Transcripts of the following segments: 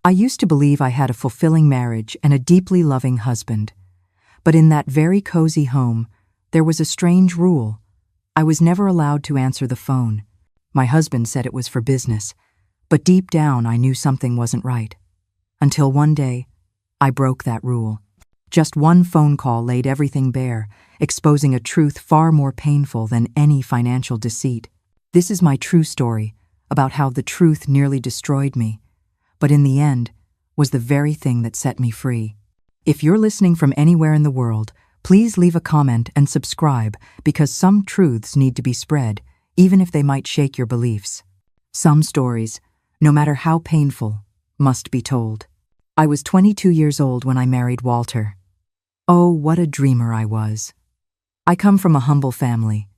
I used to believe I had a fulfilling marriage and a deeply loving husband. But in that very cozy home, there was a strange rule. I was never allowed to answer the phone. My husband said it was for business, but deep down I knew something wasn't right. Until one day, I broke that rule. Just one phone call laid everything bare, exposing a truth far more painful than any financial deceit. This is my true story about how the truth nearly destroyed me, but in the end was the very thing that set me free. If you're listening from anywhere in the world, please leave a comment and subscribe, because some truths need to be spread, even if they might shake your beliefs. Some stories, no matter how painful, must be told. I was 22 years old when I married Walter. Oh, what a dreamer I was. I come from a humble family.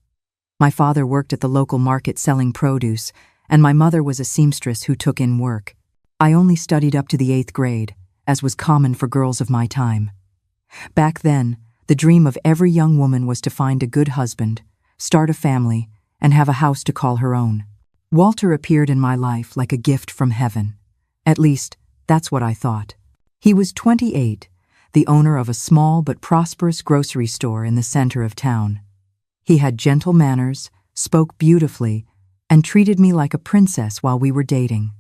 My father worked at the local market selling produce, and my mother was a seamstress who took in work. I only studied up to the 8th grade, as was common for girls of my time. Back then, the dream of every young woman was to find a good husband, start a family, and have a house to call her own. Walter appeared in my life like a gift from heaven. At least, that's what I thought. He was 28, the owner of a small but prosperous grocery store in the center of town. He had gentle manners, spoke beautifully, and treated me like a princess while we were dating.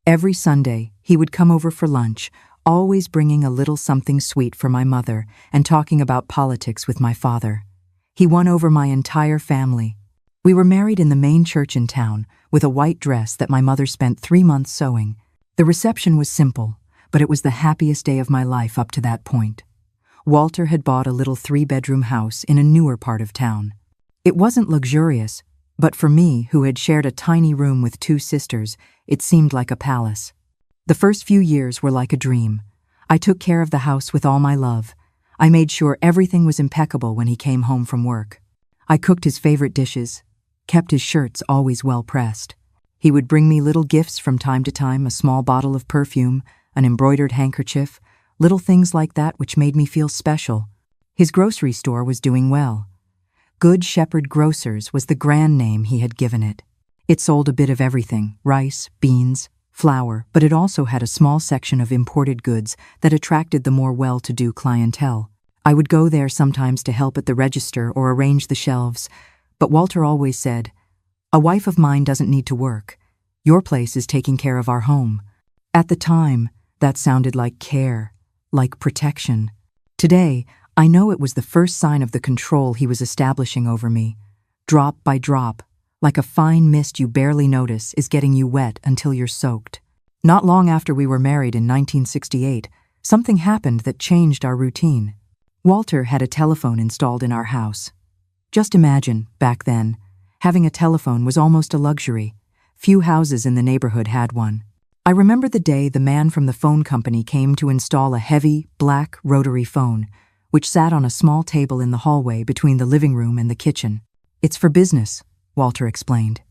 Every Sunday, he would come over for lunch, always bringing a little something sweet for my mother and talking about politics with my father. He won over my entire family. We were married in the main church in town, with a white dress that my mother spent 3 months sewing. The reception was simple, but it was the happiest day of my life up to that point. Walter had bought a little 3-bedroom house in a newer part of town. It wasn't luxurious, but for me, who had shared a tiny room with 2 sisters, it seemed like a palace. The first few years were like a dream. I took care of the house with all my love. I made sure everything was impeccable when he came home from work. I cooked his favorite dishes, kept his shirts always well pressed. He would bring me little gifts from time to time, a small bottle of perfume, an embroidered handkerchief, little things like that which made me feel special. His grocery store was doing well. Good Shepherd Grocers was the grand name he had given it. It sold a bit of everything, rice, beans, flour, but it also had a small section of imported goods that attracted the more well-to-do clientele. I would go there sometimes to help at the register or arrange the shelves, but Walter always said, "A wife of mine doesn't need to work. Your place is taking care of our home." At the time, that sounded like care, like protection. Today, I know it was the first sign of the control he was establishing over me. Drop by drop, like a fine mist you barely notice is getting you wet until you're soaked. Not long after we were married in 1968, something happened that changed our routine. Walter had a telephone installed in our house. Just imagine, back then, having a telephone was almost a luxury. Few houses in the neighborhood had one. I remember the day the man from the phone company came to install a heavy, black rotary phone, which sat on a small table in the hallway between the living room and the kitchen. "It's for business," Walter explained.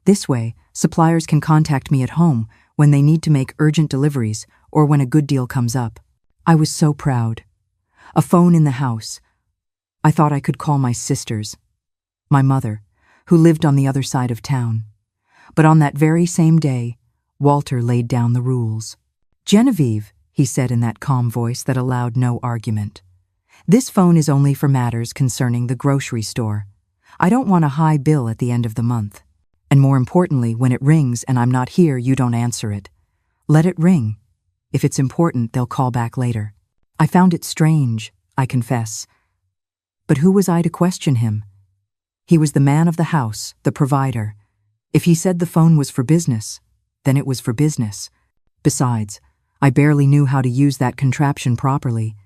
"This way, suppliers can contact me at home when they need to make urgent deliveries or when a good deal comes up." I was so proud. A phone in the house. I thought I could call my sisters, my mother, who lived on the other side of town. But on that very same day, Walter laid down the rules. "Genevieve," he said in that calm voice that allowed no argument, "this phone is only for matters concerning the grocery store. I don't want a high bill at the end of the month. And more importantly, when it rings and I'm not here, you don't answer it. Let it ring. If it's important, they'll call back later." I found it strange, I confess. But who was I to question him? He was the man of the house, the provider. If he said the phone was for business, then it was for business. Besides, I barely knew how to use that contraption properly.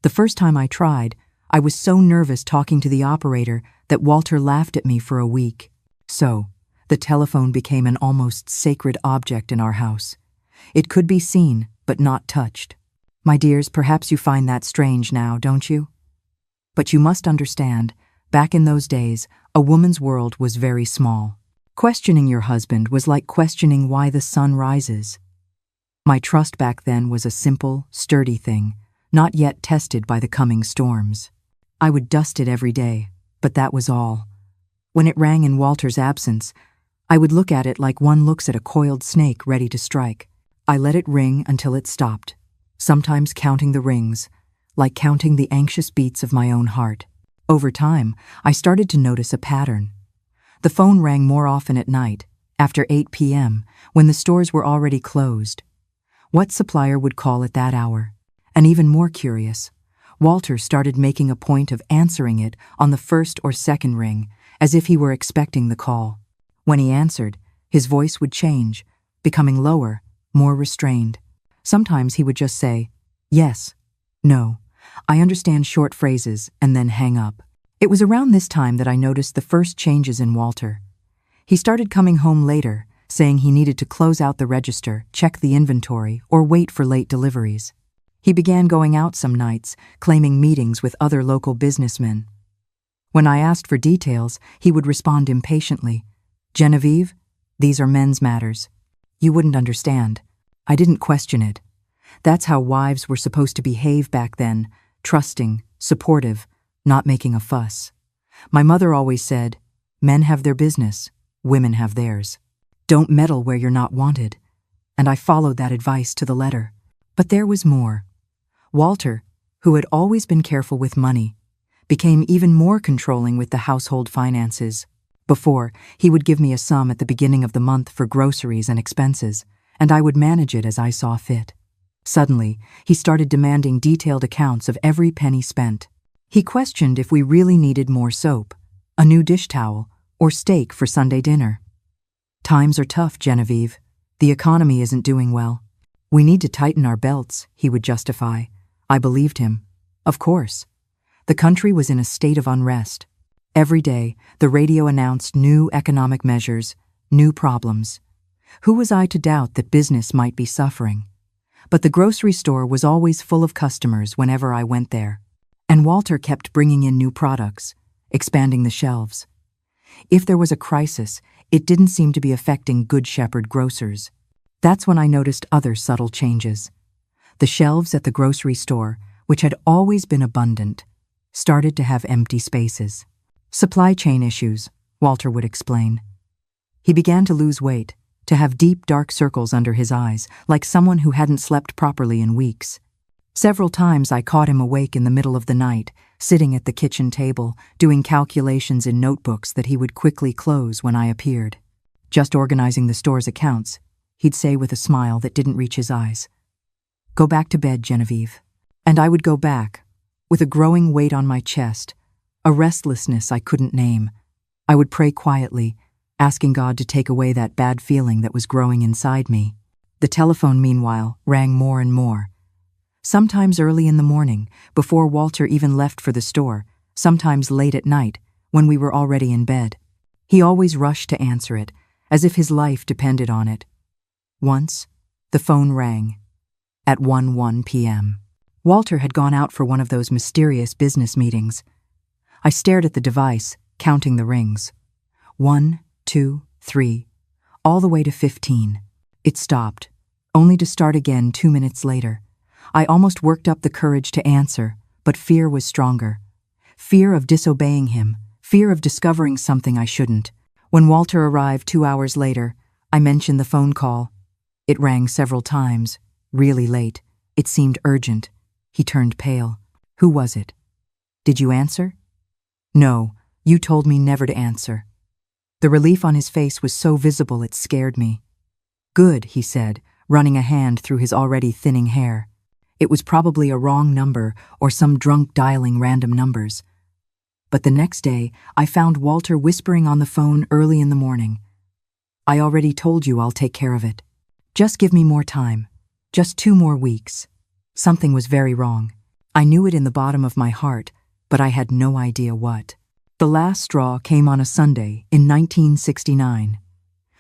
The first time I tried, I was so nervous talking to the operator that Walter laughed at me for a week. So, the telephone became an almost sacred object in our house. It could be seen, but not touched. My dears, perhaps you find that strange now, don't you? But you must understand, back in those days, a woman's world was very small. Questioning your husband was like questioning why the sun rises. My trust back then was a simple, sturdy thing, not yet tested by the coming storms. I would dust it every day, but that was all. When it rang in Walter's absence, I would look at it like one looks at a coiled snake ready to strike. I let it ring until it stopped, sometimes counting the rings, like counting the anxious beats of my own heart. Over time, I started to notice a pattern. The phone rang more often at night, after 8 p.m., when the stores were already closed. What supplier would call at that hour? And even more curious, Walter started making a point of answering it on the first or second ring, as if he were expecting the call. When he answered, his voice would change, becoming lower, more restrained. Sometimes he would just say, "Yes," "No." I understand short phrases and then hang up. It was around this time that I noticed the first changes in Walter. He started coming home later, saying he needed to close out the register, check the inventory, or wait for late deliveries. He began going out some nights, claiming meetings with other local businessmen. When I asked for details, he would respond impatiently, "Genevieve, these are men's matters. You wouldn't understand." I didn't question it. That's how wives were supposed to behave back then, trusting, supportive, not making a fuss. My mother always said, "Men have their business, women have theirs. Don't meddle where you're not wanted." And I followed that advice to the letter. But there was more. Walter, who had always been careful with money, became even more controlling with the household finances. Before, he would give me a sum at the beginning of the month for groceries and expenses, and I would manage it as I saw fit. Suddenly, he started demanding detailed accounts of every penny spent. He questioned if we really needed more soap, a new dish towel, or steak for Sunday dinner. "Times are tough, Genevieve. The economy isn't doing well. We need to tighten our belts," he would justify. I believed him. Of course. The country was in a state of unrest. Every day, the radio announced new economic measures, new problems. Who was I to doubt that business might be suffering? But the grocery store was always full of customers whenever I went there. And Walter kept bringing in new products, expanding the shelves. If there was a crisis, it didn't seem to be affecting Good Shepherd grocers. That's when I noticed other subtle changes. The shelves at the grocery store, which had always been abundant, started to have empty spaces. "Supply chain issues," Walter would explain. He began to lose weight, to have deep, dark circles under his eyes, like someone who hadn't slept properly in weeks. Several times I caught him awake in the middle of the night, sitting at the kitchen table, doing calculations in notebooks that he would quickly close when I appeared. "Just organizing the store's accounts," he'd say with a smile that didn't reach his eyes. "Go back to bed, Genevieve." And I would go back, with a growing weight on my chest, a restlessness I couldn't name. I would pray quietly, asking God to take away that bad feeling that was growing inside me. The telephone, meanwhile, rang more and more. Sometimes early in the morning, before Walter even left for the store, sometimes late at night, when we were already in bed. He always rushed to answer it, as if his life depended on it. Once, the phone rang. At 1:01 p.m. Walter had gone out for one of those mysterious business meetings. I stared at the device, counting the rings. 1, 2, 3, all the way to 15. It stopped, only to start again 2 minutes later. I almost worked up the courage to answer, but fear was stronger. Fear of disobeying him, fear of discovering something I shouldn't. When Walter arrived 2 hours later, I mentioned the phone call. It rang several times, really late. It seemed urgent. He turned pale. "Who was it?" "Did you answer?" "No, you told me never to answer." The relief on his face was so visible it scared me. "Good," he said, running a hand through his already thinning hair. It was probably a wrong number or some drunk dialing random numbers. But the next day, I found Walter whispering on the phone early in the morning. "I already told you I'll take care of it. Just give me more time. Just 2 more weeks." Something was very wrong. I knew it in the bottom of my heart, but I had no idea what. The last straw came on a Sunday in 1969.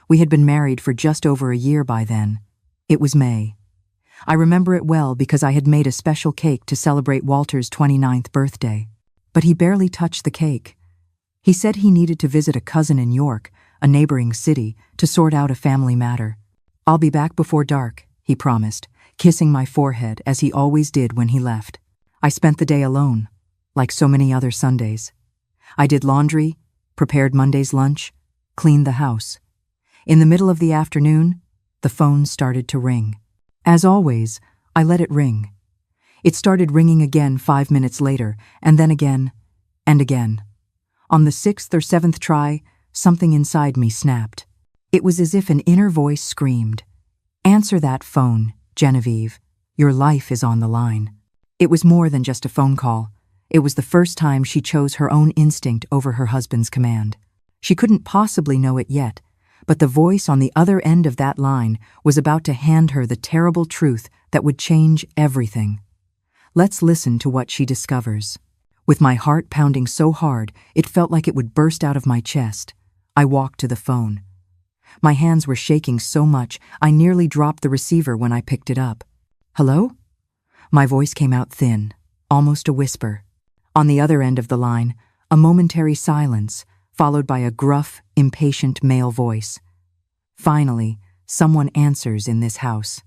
We had been married for just over a year by then. It was May. I remember it well because I had made a special cake to celebrate Walter's 29th birthday. But he barely touched the cake. He said he needed to visit a cousin in York, a neighboring city, to sort out a family matter. "I'll be back before dark," he promised, kissing my forehead as he always did when he left. I spent the day alone, like so many other Sundays. I did laundry, prepared Monday's lunch, cleaned the house. In the middle of the afternoon, the phone started to ring. As always, I let it ring. It started ringing again 5 minutes later, and then again, and again. On the sixth or seventh try, something inside me snapped. It was as if an inner voice screamed, "Answer that phone, Genevieve. Your life is on the line." It was more than just a phone call. It was the first time she chose her own instinct over her husband's command. She couldn't possibly know it yet, but the voice on the other end of that line was about to hand her the terrible truth that would change everything. Let's listen to what she discovers. With my heart pounding so hard, it felt like it would burst out of my chest. I walked to the phone. My hands were shaking so much, I nearly dropped the receiver when I picked it up. "Hello?" My voice came out thin, almost a whisper. On the other end of the line, a momentary silence, followed by a gruff, impatient male voice. Finally, someone answers in this house.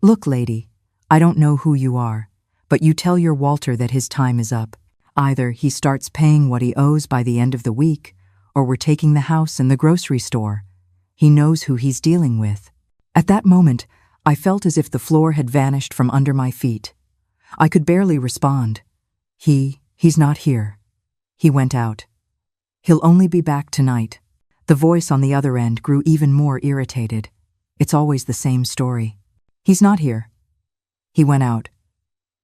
"Look, lady, I don't know who you are, but you tell your Walter that his time is up. Either he starts paying what he owes by the end of the week, or we're taking the house and the grocery store. He knows who he's dealing with." At that moment, I felt as if the floor had vanished from under my feet. I could barely respond. He's not here. He went out. He'll only be back tonight." The voice on the other end grew even more irritated. It's always the same story. "He's not here. He went out.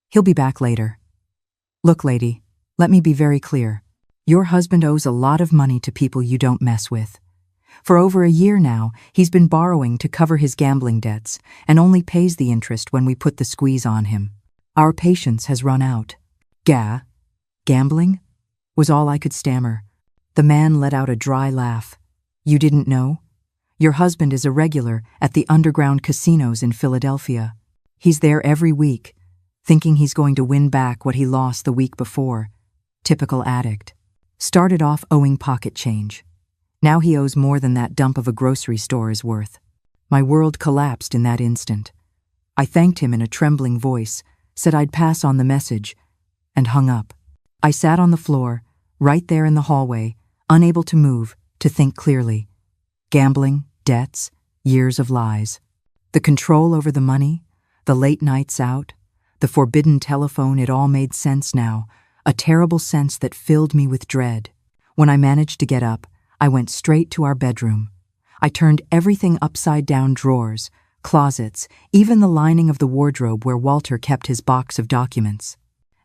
He'll be back later." "Look, lady, let me be very clear. Your husband owes a lot of money to people you don't mess with. For over a year now, he's been borrowing to cover his gambling debts and only pays the interest when we put the squeeze on him. Our patience has run out." Gambling? Was all I could stammer. The man let out a dry laugh. "You didn't know? Your husband is a regular at the underground casinos in Philadelphia. He's there every week, thinking he's going to win back what he lost the week before. Typical addict. Started off owing pocket change. Now he owes more than that dump of a grocery store is worth." My world collapsed in that instant. I thanked him in a trembling voice, said I'd pass on the message, and hung up. I sat on the floor, right there in the hallway, unable to move, to think clearly. Gambling, debts, years of lies. The control over the money, the late nights out, the forbidden telephone, it all made sense now, a terrible sense that filled me with dread. When I managed to get up, I went straight to our bedroom. I turned everything upside down: drawers, closets, even the lining of the wardrobe where Walter kept his box of documents.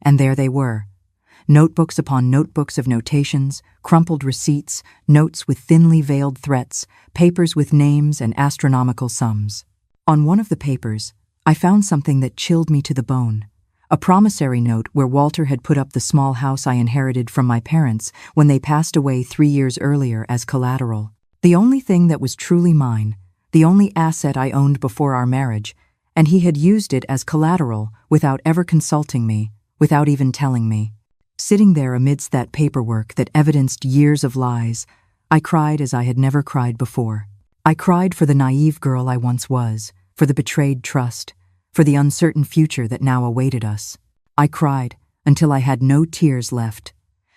And there they were. Notebooks upon notebooks of notations, crumpled receipts, notes with thinly veiled threats, papers with names and astronomical sums. On one of the papers, I found something that chilled me to the bone. A promissory note where Walter had put up the small house I inherited from my parents when they passed away 3 years earlier as collateral. The only thing that was truly mine, the only asset I owned before our marriage, and he had used it as collateral without ever consulting me, without even telling me. Sitting there amidst that paperwork that evidenced years of lies, I cried as I had never cried before. I cried for the naive girl I once was, for the betrayed trust, for the uncertain future that now awaited us. I cried until I had no tears left,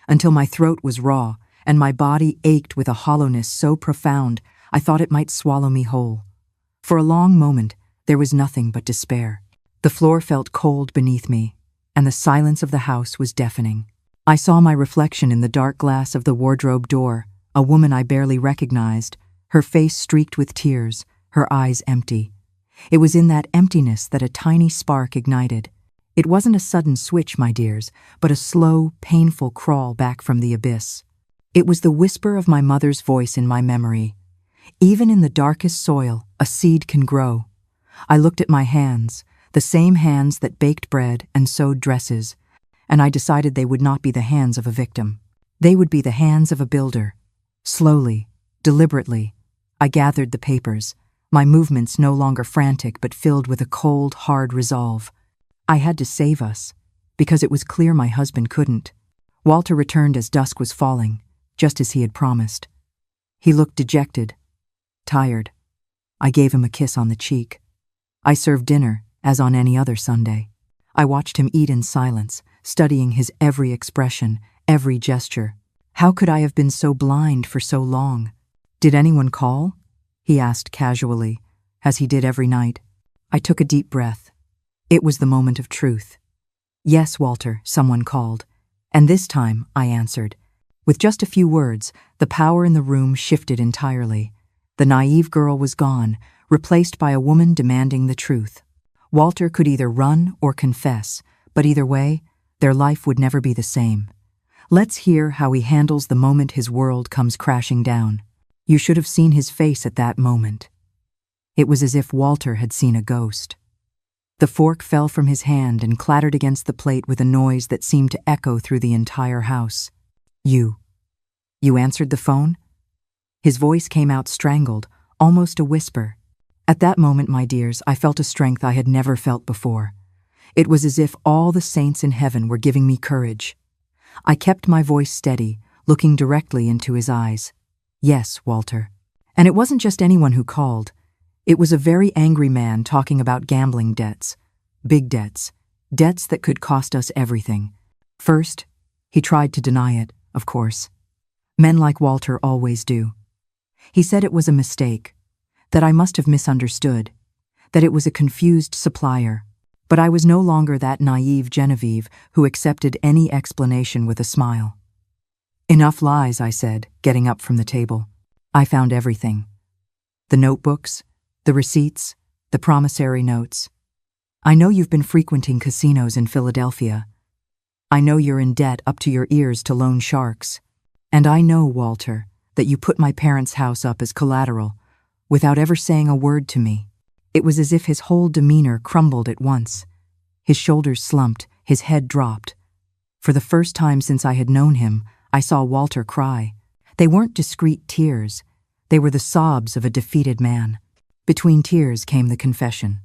until my throat was raw and my body ached with a hollowness so profound I thought it might swallow me whole. For a long moment, there was nothing but despair. The floor felt cold beneath me, and the silence of the house was deafening. I saw my reflection in the dark glass of the wardrobe door, a woman I barely recognized, her face streaked with tears, her eyes empty. It was in that emptiness that a tiny spark ignited. It wasn't a sudden switch, my dears, but a slow, painful crawl back from the abyss. It was the whisper of my mother's voice in my memory. Even in the darkest soil, a seed can grow. I looked at my hands, the same hands that baked bread and sewed dresses, and I decided they would not be the hands of a victim. They would be the hands of a builder. Slowly, deliberately, I gathered the papers, my movements no longer frantic but filled with a cold, hard resolve. I had to save us, because it was clear my husband couldn't. Walter returned as dusk was falling, just as he had promised. He looked dejected, tired. I gave him a kiss on the cheek. I served dinner, as on any other Sunday. I watched him eat in silence, studying his every expression, every gesture. How could I have been so blind for so long? "Did anyone call?" he asked casually, as he did every night. I took a deep breath. It was the moment of truth. "Yes, Walter," someone called. And this time, I answered. With just a few words, the power in the room shifted entirely. The naive girl was gone, replaced by a woman demanding the truth. Walter could either run or confess, but either way, their life would never be the same. Let's hear how he handles the moment his world comes crashing down. You should have seen his face at that moment. It was as if Walter had seen a ghost. The fork fell from his hand and clattered against the plate with a noise that seemed to echo through the entire house. You answered the phone?" His voice came out strangled, almost a whisper. At that moment, my dears, I felt a strength I had never felt before. It was as if all the saints in heaven were giving me courage. I kept my voice steady, looking directly into his eyes. "Yes, Walter." And it wasn't just anyone who called. It was a very angry man talking about gambling debts. Big debts. Debts that could cost us everything. First, he tried to deny it, of course. Men like Walter always do. He said it was a mistake, that I must have misunderstood, that it was a confused supplier. But I was no longer that naive Genevieve who accepted any explanation with a smile. "Enough lies," I said, getting up from the table. "I found everything. The notebooks, the receipts, the promissory notes. I know you've been frequenting casinos in Philadelphia. I know you're in debt up to your ears to loan sharks. And I know, Walter, that you put my parents' house up as collateral, without ever saying a word to me." It was as if his whole demeanor crumbled at once. His shoulders slumped, his head dropped. For the first time since I had known him, I saw Walter cry. They weren't discreet tears. They were the sobs of a defeated man. Between tears came the confession.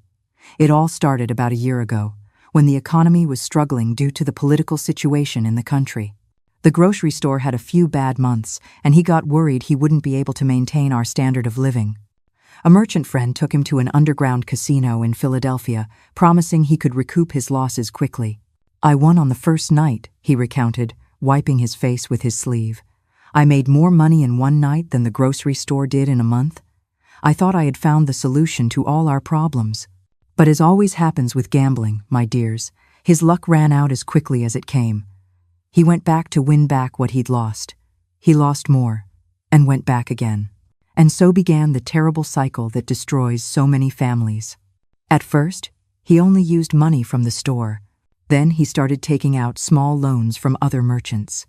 It all started about a year ago, when the economy was struggling due to the political situation in the country. The grocery store had a few bad months, and he got worried he wouldn't be able to maintain our standard of living. A merchant friend took him to an underground casino in Philadelphia, promising he could recoup his losses quickly. "I won on the first night," he recounted, wiping his face with his sleeve. "I made more money in one night than the grocery store did in a month. I thought I had found the solution to all our problems." But as always happens with gambling, my dears, his luck ran out as quickly as it came. He went back to win back what he'd lost. He lost more, and went back again. And so began the terrible cycle that destroys so many families. At first, he only used money from the store. Then he started taking out small loans from other merchants.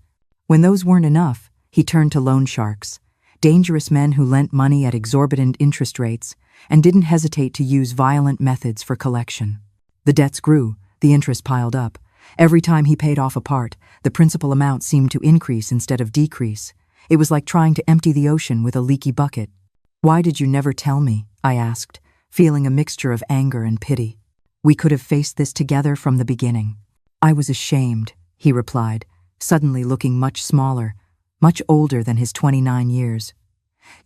When those weren't enough, he turned to loan sharks, dangerous men who lent money at exorbitant interest rates and didn't hesitate to use violent methods for collection. The debts grew, the interest piled up. Every time he paid off a part, the principal amount seemed to increase instead of decrease. It was like trying to empty the ocean with a leaky bucket. "Why did you never tell me?" I asked, feeling a mixture of anger and pity. "We could have faced this together from the beginning." "I was ashamed," he replied, suddenly looking much smaller, much older than his 29 years.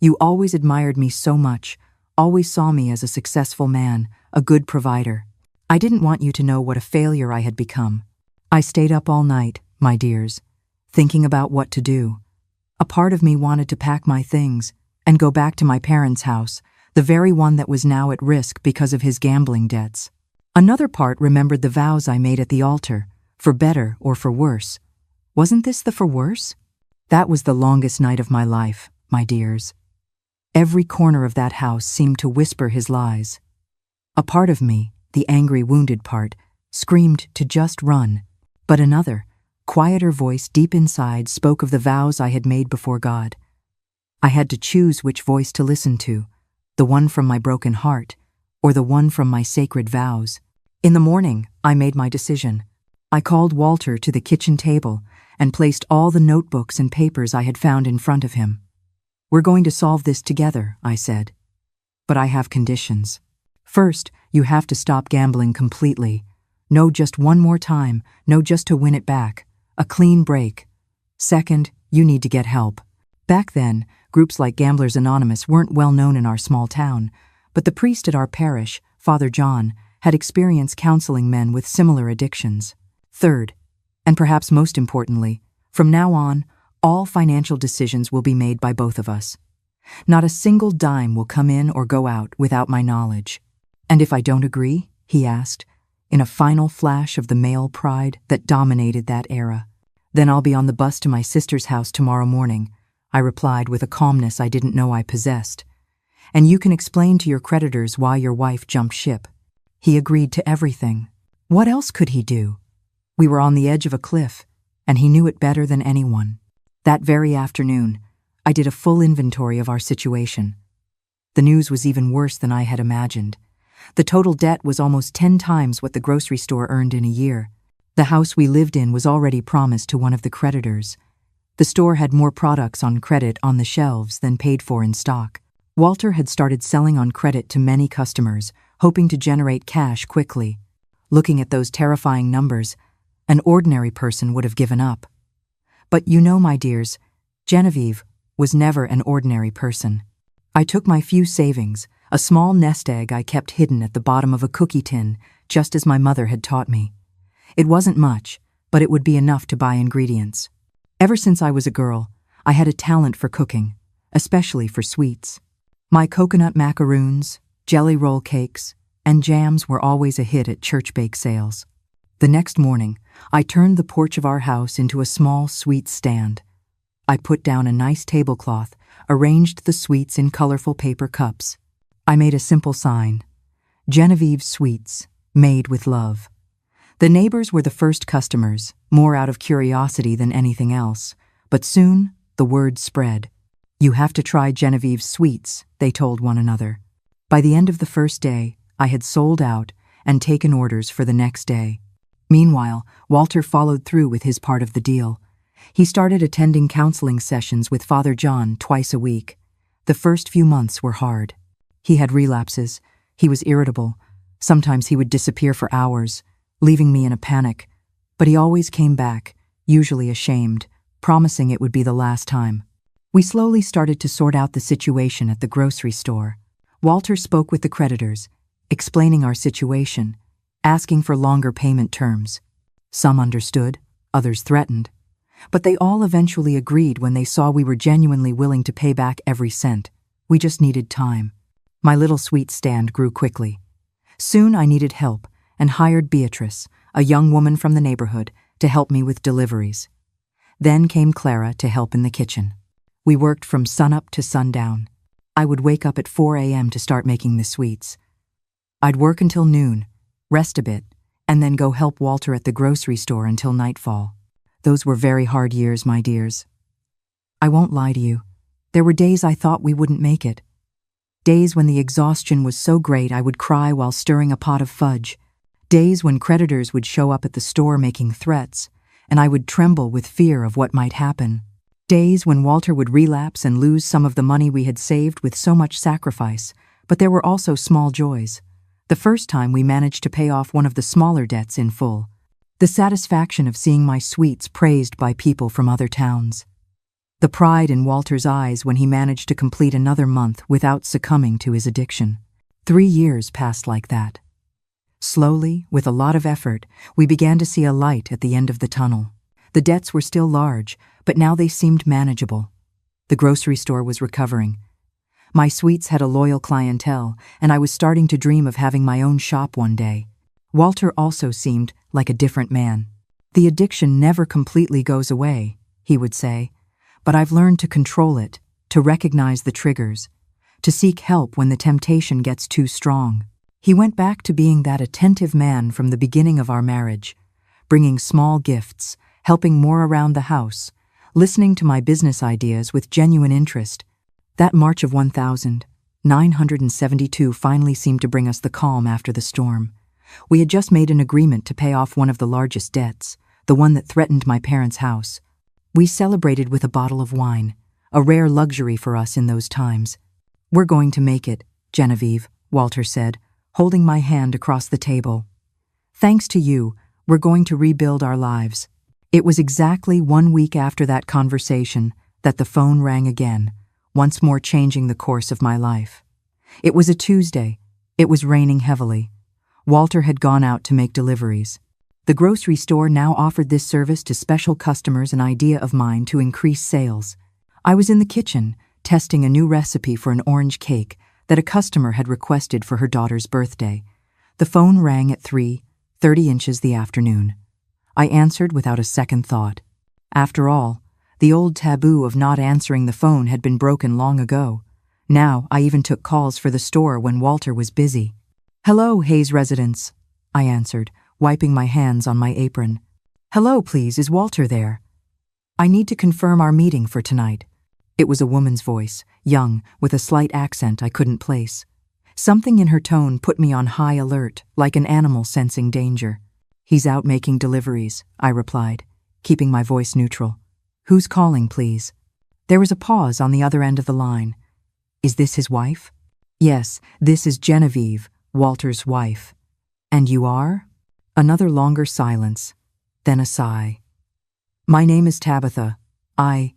"You always admired me so much, always saw me as a successful man, a good provider. I didn't want you to know what a failure I had become. I stayed up all night, my dears, thinking about what to do. A part of me wanted to pack my things and go back to my parents' house, the very one that was now at risk because of his gambling debts. Another part remembered the vows I made at the altar, for better or for worse. Wasn't this the for worse? That was the longest night of my life, my dears. Every corner of that house seemed to whisper his lies. A part of me, the angry, wounded part, screamed to just run, but another, quieter voice deep inside spoke of the vows I had made before God. I had to choose which voice to listen to, the one from my broken heart, or the one from my sacred vows. In the morning, I made my decision. I called Walter to the kitchen table and placed all the notebooks and papers I had found in front of him. "We're going to solve this together," I said. "But I have conditions. First, you have to stop gambling completely. No just one more time, no just to win it back. A clean break. Second, you need to get help." Back then, groups like Gamblers Anonymous weren't well known in our small town, but the priest at our parish, Father John, had experience counseling men with similar addictions. Third, and perhaps most importantly, from now on, all financial decisions will be made by both of us. Not a single dime will come in or go out without my knowledge. "And if I don't agree?" he asked, in a final flash of the male pride that dominated that era. "Then I'll be on the bus to my sister's house tomorrow morning," I replied with a calmness I didn't know I possessed. "And you can explain to your creditors why your wife jumped ship." He agreed to everything. What else could he do? We were on the edge of a cliff, and he knew it better than anyone. That very afternoon, I did a full inventory of our situation. The news was even worse than I had imagined. The total debt was almost 10 times what the grocery store earned in a year. The house we lived in was already promised to one of the creditors. The store had more products on credit on the shelves than paid for in stock. Walter had started selling on credit to many customers, hoping to generate cash quickly. Looking at those terrifying numbers, an ordinary person would have given up. But you know, my dears, Genevieve was never an ordinary person. I took my few savings, a small nest egg I kept hidden at the bottom of a cookie tin, just as my mother had taught me. It wasn't much, but it would be enough to buy ingredients. Ever since I was a girl, I had a talent for cooking, especially for sweets. My coconut macaroons, jelly roll cakes, and jams were always a hit at church bake sales. The next morning, I turned the porch of our house into a small sweet stand. I put down a nice tablecloth, arranged the sweets in colorful paper cups. I made a simple sign: Genevieve Sweets, made with love. The neighbors were the first customers, more out of curiosity than anything else, but soon the word spread. "You have to try Genevieve's sweets," they told one another. By the end of the first day, I had sold out and taken orders for the next day. Meanwhile, Walter followed through with his part of the deal. He started attending counseling sessions with Father John twice a week. The first few months were hard. He had relapses. He was irritable. Sometimes he would disappear for hours, leaving me in a panic. But he always came back, usually ashamed, promising it would be the last time. We slowly started to sort out the situation at the grocery store. Walter spoke with the creditors, explaining our situation, asking for longer payment terms. Some understood, others threatened. But they all eventually agreed when they saw we were genuinely willing to pay back every cent. We just needed time. My little sweet stand grew quickly. Soon I needed help and hired Beatrice, a young woman from the neighborhood, to help me with deliveries. Then came Clara to help in the kitchen. We worked from sunup to sundown. I would wake up at 4 a.m. to start making the sweets. I'd work until noon, rest a bit, and then go help Walter at the grocery store until nightfall. Those were very hard years, my dears. I won't lie to you. There were days I thought we wouldn't make it. Days when the exhaustion was so great I would cry while stirring a pot of fudge. Days when creditors would show up at the store making threats, and I would tremble with fear of what might happen. Days when Walter would relapse and lose some of the money we had saved with so much sacrifice, but there were also small joys. The first time we managed to pay off one of the smaller debts in full. The satisfaction of seeing my sweets praised by people from other towns. The pride in Walter's eyes when he managed to complete another month without succumbing to his addiction. 3 years passed like that. Slowly, with a lot of effort, we began to see a light at the end of the tunnel. The debts were still large, but now they seemed manageable. The grocery store was recovering. My sweets had a loyal clientele, and I was starting to dream of having my own shop one day. Walter also seemed like a different man. "The addiction never completely goes away," he would say, "but I've learned to control it, to recognize the triggers, to seek help when the temptation gets too strong." He went back to being that attentive man from the beginning of our marriage, bringing small gifts, helping more around the house, listening to my business ideas with genuine interest. That March of 1972 finally seemed to bring us the calm after the storm. We had just made an agreement to pay off one of the largest debts, the one that threatened my parents' house. We celebrated with a bottle of wine, a rare luxury for us in those times. "We're going to make it, Genevieve," Walter said, holding my hand across the table. "Thanks to you, we're going to rebuild our lives." It was exactly 1 week after that conversation that the phone rang again, once more changing the course of my life. It was a Tuesday. It was raining heavily. Walter had gone out to make deliveries. The grocery store now offered this service to special customers, an idea of mine to increase sales. I was in the kitchen, testing a new recipe for an orange cake that a customer had requested for her daughter's birthday. The phone rang at 3:30 inches the afternoon. I answered without a second thought. After all, the old taboo of not answering the phone had been broken long ago. Now I even took calls for the store when Walter was busy. "Hello, Hayes residence," I answered, wiping my hands on my apron. "Hello, please, is Walter there? I need to confirm our meeting for tonight." It was a woman's voice, young, with a slight accent I couldn't place. Something in her tone put me on high alert, like an animal sensing danger. "He's out making deliveries," I replied, keeping my voice neutral. "Who's calling, please?" There was a pause on the other end of the line. "Is this his wife?" "Yes, this is Genevieve, Walter's wife." "And you are?" Another longer silence, then a sigh. "My name is Tabitha. I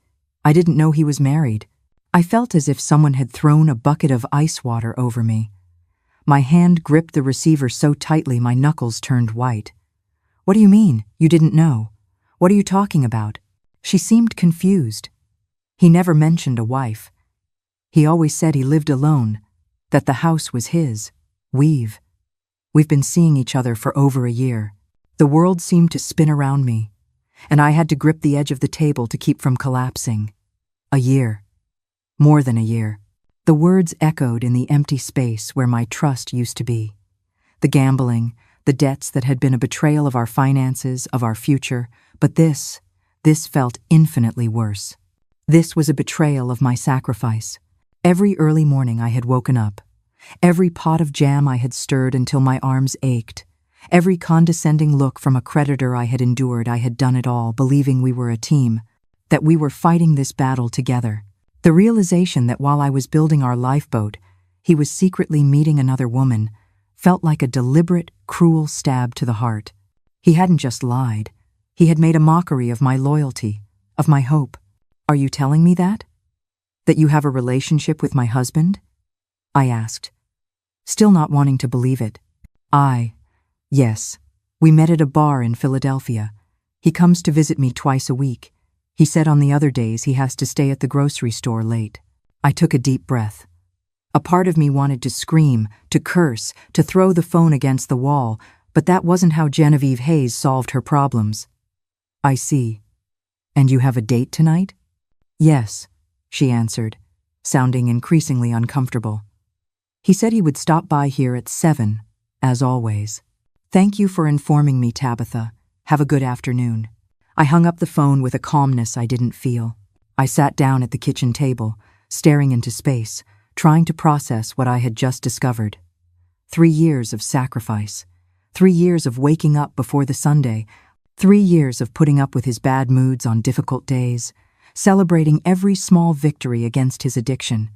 didn't know he was married." I felt as if someone had thrown a bucket of ice water over me. My hand gripped the receiver so tightly my knuckles turned white. "What do you mean, you didn't know? What are you talking about?" She seemed confused. "He never mentioned a wife. He always said he lived alone, that the house was his. We've been seeing each other for over a year." The world seemed to spin around me, and I had to grip the edge of the table to keep from collapsing. A year. More than a year. The words echoed in the empty space where my trust used to be. The gambling, the debts that had been a betrayal of our finances, of our future, but this felt infinitely worse. This was a betrayal of my sacrifice. Every early morning I had woken up. Every pot of jam I had stirred until my arms ached. Every condescending look from a creditor I had endured. I had done it all, believing we were a team, that we were fighting this battle together. The realization that while I was building our lifeboat, he was secretly meeting another woman, felt like a deliberate, cruel stab to the heart. He hadn't just lied. He had made a mockery of my loyalty, of my hope. "Are you telling me that? That you have a relationship with my husband?" I asked, still not wanting to believe it. Yes. We met at a bar in Philadelphia. He comes to visit me twice a week. He said on the other days he has to stay at the grocery store late." I took a deep breath. A part of me wanted to scream, to curse, to throw the phone against the wall, but that wasn't how Genevieve Hayes solved her problems. "I see. And you have a date tonight?" "Yes," she answered, sounding increasingly uncomfortable. "He said he would stop by here at 7, as always." "Thank you for informing me, Tabitha. Have a good afternoon." I hung up the phone with a calmness I didn't feel. I sat down at the kitchen table, staring into space, trying to process what I had just discovered. 3 years of sacrifice. 3 years of waking up before the Sunday. 3 years of putting up with his bad moods on difficult days, celebrating every small victory against his addiction,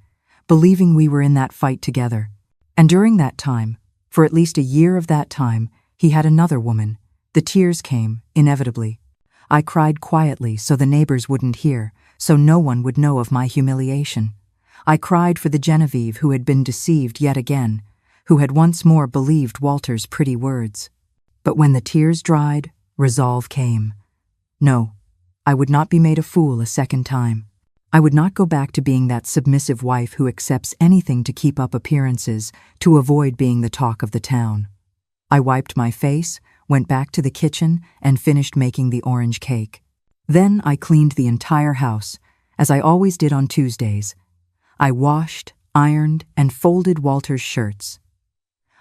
believing we were in that fight together. And during that time, for at least a year of that time, he had another woman. The tears came, inevitably. I cried quietly so the neighbors wouldn't hear, so no one would know of my humiliation. I cried for the Genevieve who had been deceived yet again, who had once more believed Walter's pretty words. But when the tears dried, resolve came. No, I would not be made a fool a second time. I would not go back to being that submissive wife who accepts anything to keep up appearances, to avoid being the talk of the town. I wiped my face, went back to the kitchen, and finished making the orange cake. Then I cleaned the entire house, as I always did on Tuesdays. I washed, ironed, and folded Walter's shirts.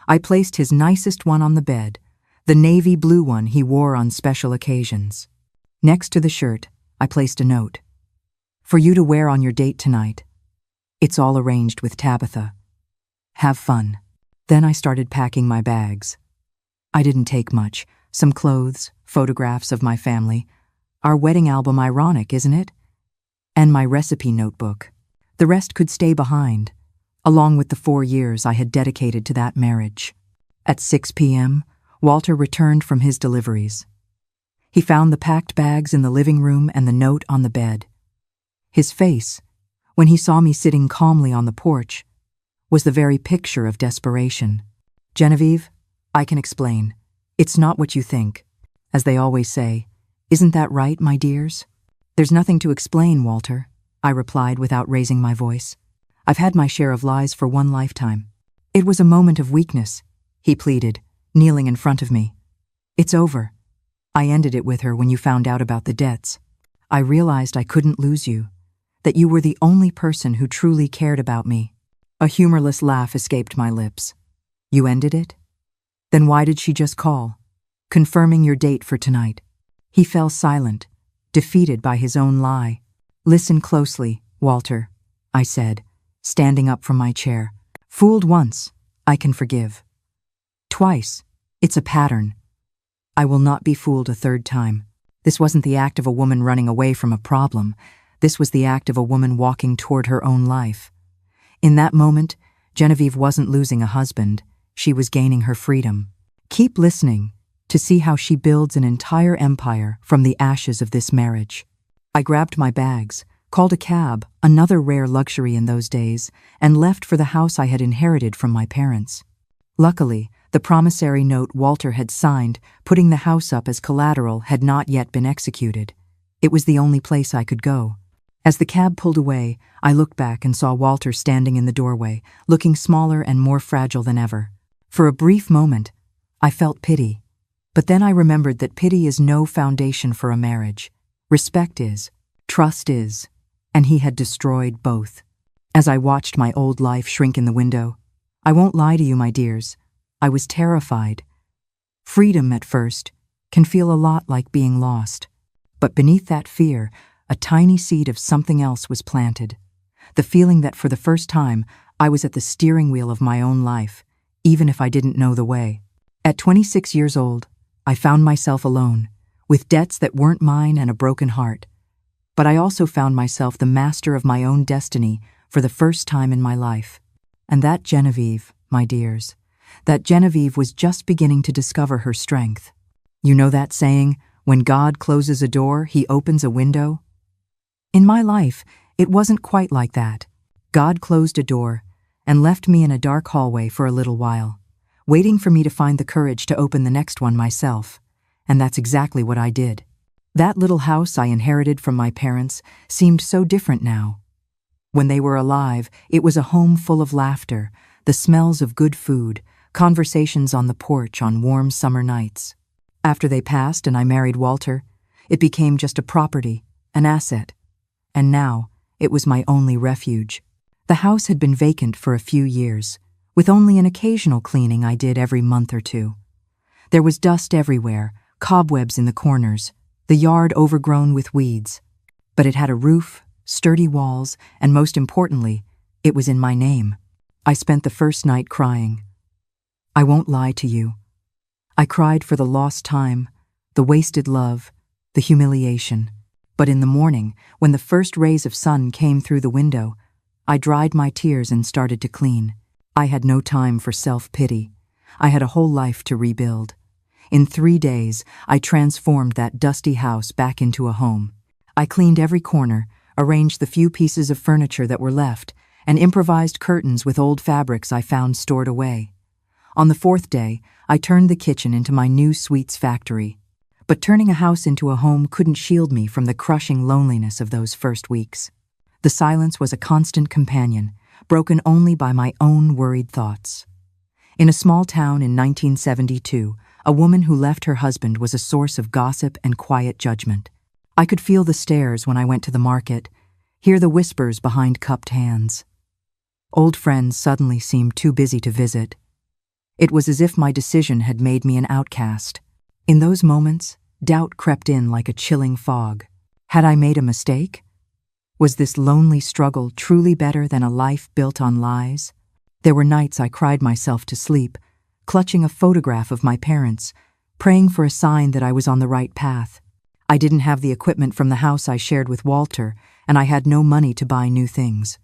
I placed his nicest one on the bed, the navy blue one he wore on special occasions. Next to the shirt, I placed a note. "For you to wear on your date tonight. It's all arranged with Tabitha. Have fun." Then I started packing my bags. I didn't take much. Some clothes, photographs of my family. Our wedding album, ironic, isn't it? And my recipe notebook. The rest could stay behind, along with the 4 years I had dedicated to that marriage. At 6 p.m., Walter returned from his deliveries. He found the packed bags in the living room and the note on the bed. His face, when he saw me sitting calmly on the porch, was the very picture of desperation. "Genevieve, I can explain. It's not what you think. As they always say, isn't that right, my dears?" "There's nothing to explain, Walter," I replied without raising my voice. I've had my share of lies for one lifetime. It was a moment of weakness, he pleaded, kneeling in front of me. It's over. I ended it with her when you found out about the debts. I realized I couldn't lose you, that you were the only person who truly cared about me. A humorless laugh escaped my lips. You ended it? Then why did she just call, confirming your date for tonight? He fell silent, defeated by his own lie. Listen closely, Walter, I said, standing up from my chair. Fooled once, I can forgive. Twice, it's a pattern. I will not be fooled a third time. This wasn't the act of a woman running away from a problem. This was the act of a woman walking toward her own life. In that moment, Genevieve wasn't losing a husband. She was gaining her freedom. Keep listening to see how she builds an entire empire from the ashes of this marriage. I grabbed my bags, called a cab, another rare luxury in those days, and left for the house I had inherited from my parents. Luckily, the promissory note Walter had signed, putting the house up as collateral, had not yet been executed. It was the only place I could go. As the cab pulled away, I looked back and saw Walter standing in the doorway, looking smaller and more fragile than ever. For a brief moment, I felt pity. But then I remembered that pity is no foundation for a marriage. Respect is, trust is, and he had destroyed both. As I watched my old life shrink in the window, I won't lie to you, my dears, I was terrified. Freedom, at first, can feel a lot like being lost. But beneath that fear, a tiny seed of something else was planted. The feeling that for the first time, I was at the steering wheel of my own life, even if I didn't know the way. At 26 years old, I found myself alone, with debts that weren't mine and a broken heart. But I also found myself the master of my own destiny for the first time in my life. And that Genevieve, my dears, that Genevieve was just beginning to discover her strength. You know that saying, when God closes a door, he opens a window? In my life, it wasn't quite like that. God closed a door and left me in a dark hallway for a little while, waiting for me to find the courage to open the next one myself. And that's exactly what I did. That little house I inherited from my parents seemed so different now. When they were alive, it was a home full of laughter, the smells of good food, conversations on the porch on warm summer nights. After they passed and I married Walter, it became just a property, an asset. And now, it was my only refuge. The house had been vacant for a few years, with only an occasional cleaning I did every month or two. There was dust everywhere, cobwebs in the corners, the yard overgrown with weeds. But it had a roof, sturdy walls, and most importantly, it was in my name. I spent the first night crying. I won't lie to you. I cried for the lost time, the wasted love, the humiliation. But in the morning, when the first rays of sun came through the window, I dried my tears and started to clean. I had no time for self-pity. I had a whole life to rebuild. In 3 days, I transformed that dusty house back into a home. I cleaned every corner, arranged the few pieces of furniture that were left, and improvised curtains with old fabrics I found stored away. On the 4th day, I turned the kitchen into my new sweets factory. But turning a house into a home couldn't shield me from the crushing loneliness of those first weeks. The silence was a constant companion, broken only by my own worried thoughts. In a small town in 1972, a woman who left her husband was a source of gossip and quiet judgment. I could feel the stares when I went to the market, hear the whispers behind cupped hands. Old friends suddenly seemed too busy to visit. It was as if my decision had made me an outcast. In those moments, doubt crept in like a chilling fog. Had I made a mistake? Was this lonely struggle truly better than a life built on lies? There were nights I cried myself to sleep, clutching a photograph of my parents, praying for a sign that I was on the right path. I didn't have the equipment from the house I shared with Walter, and I had no money to buy new things.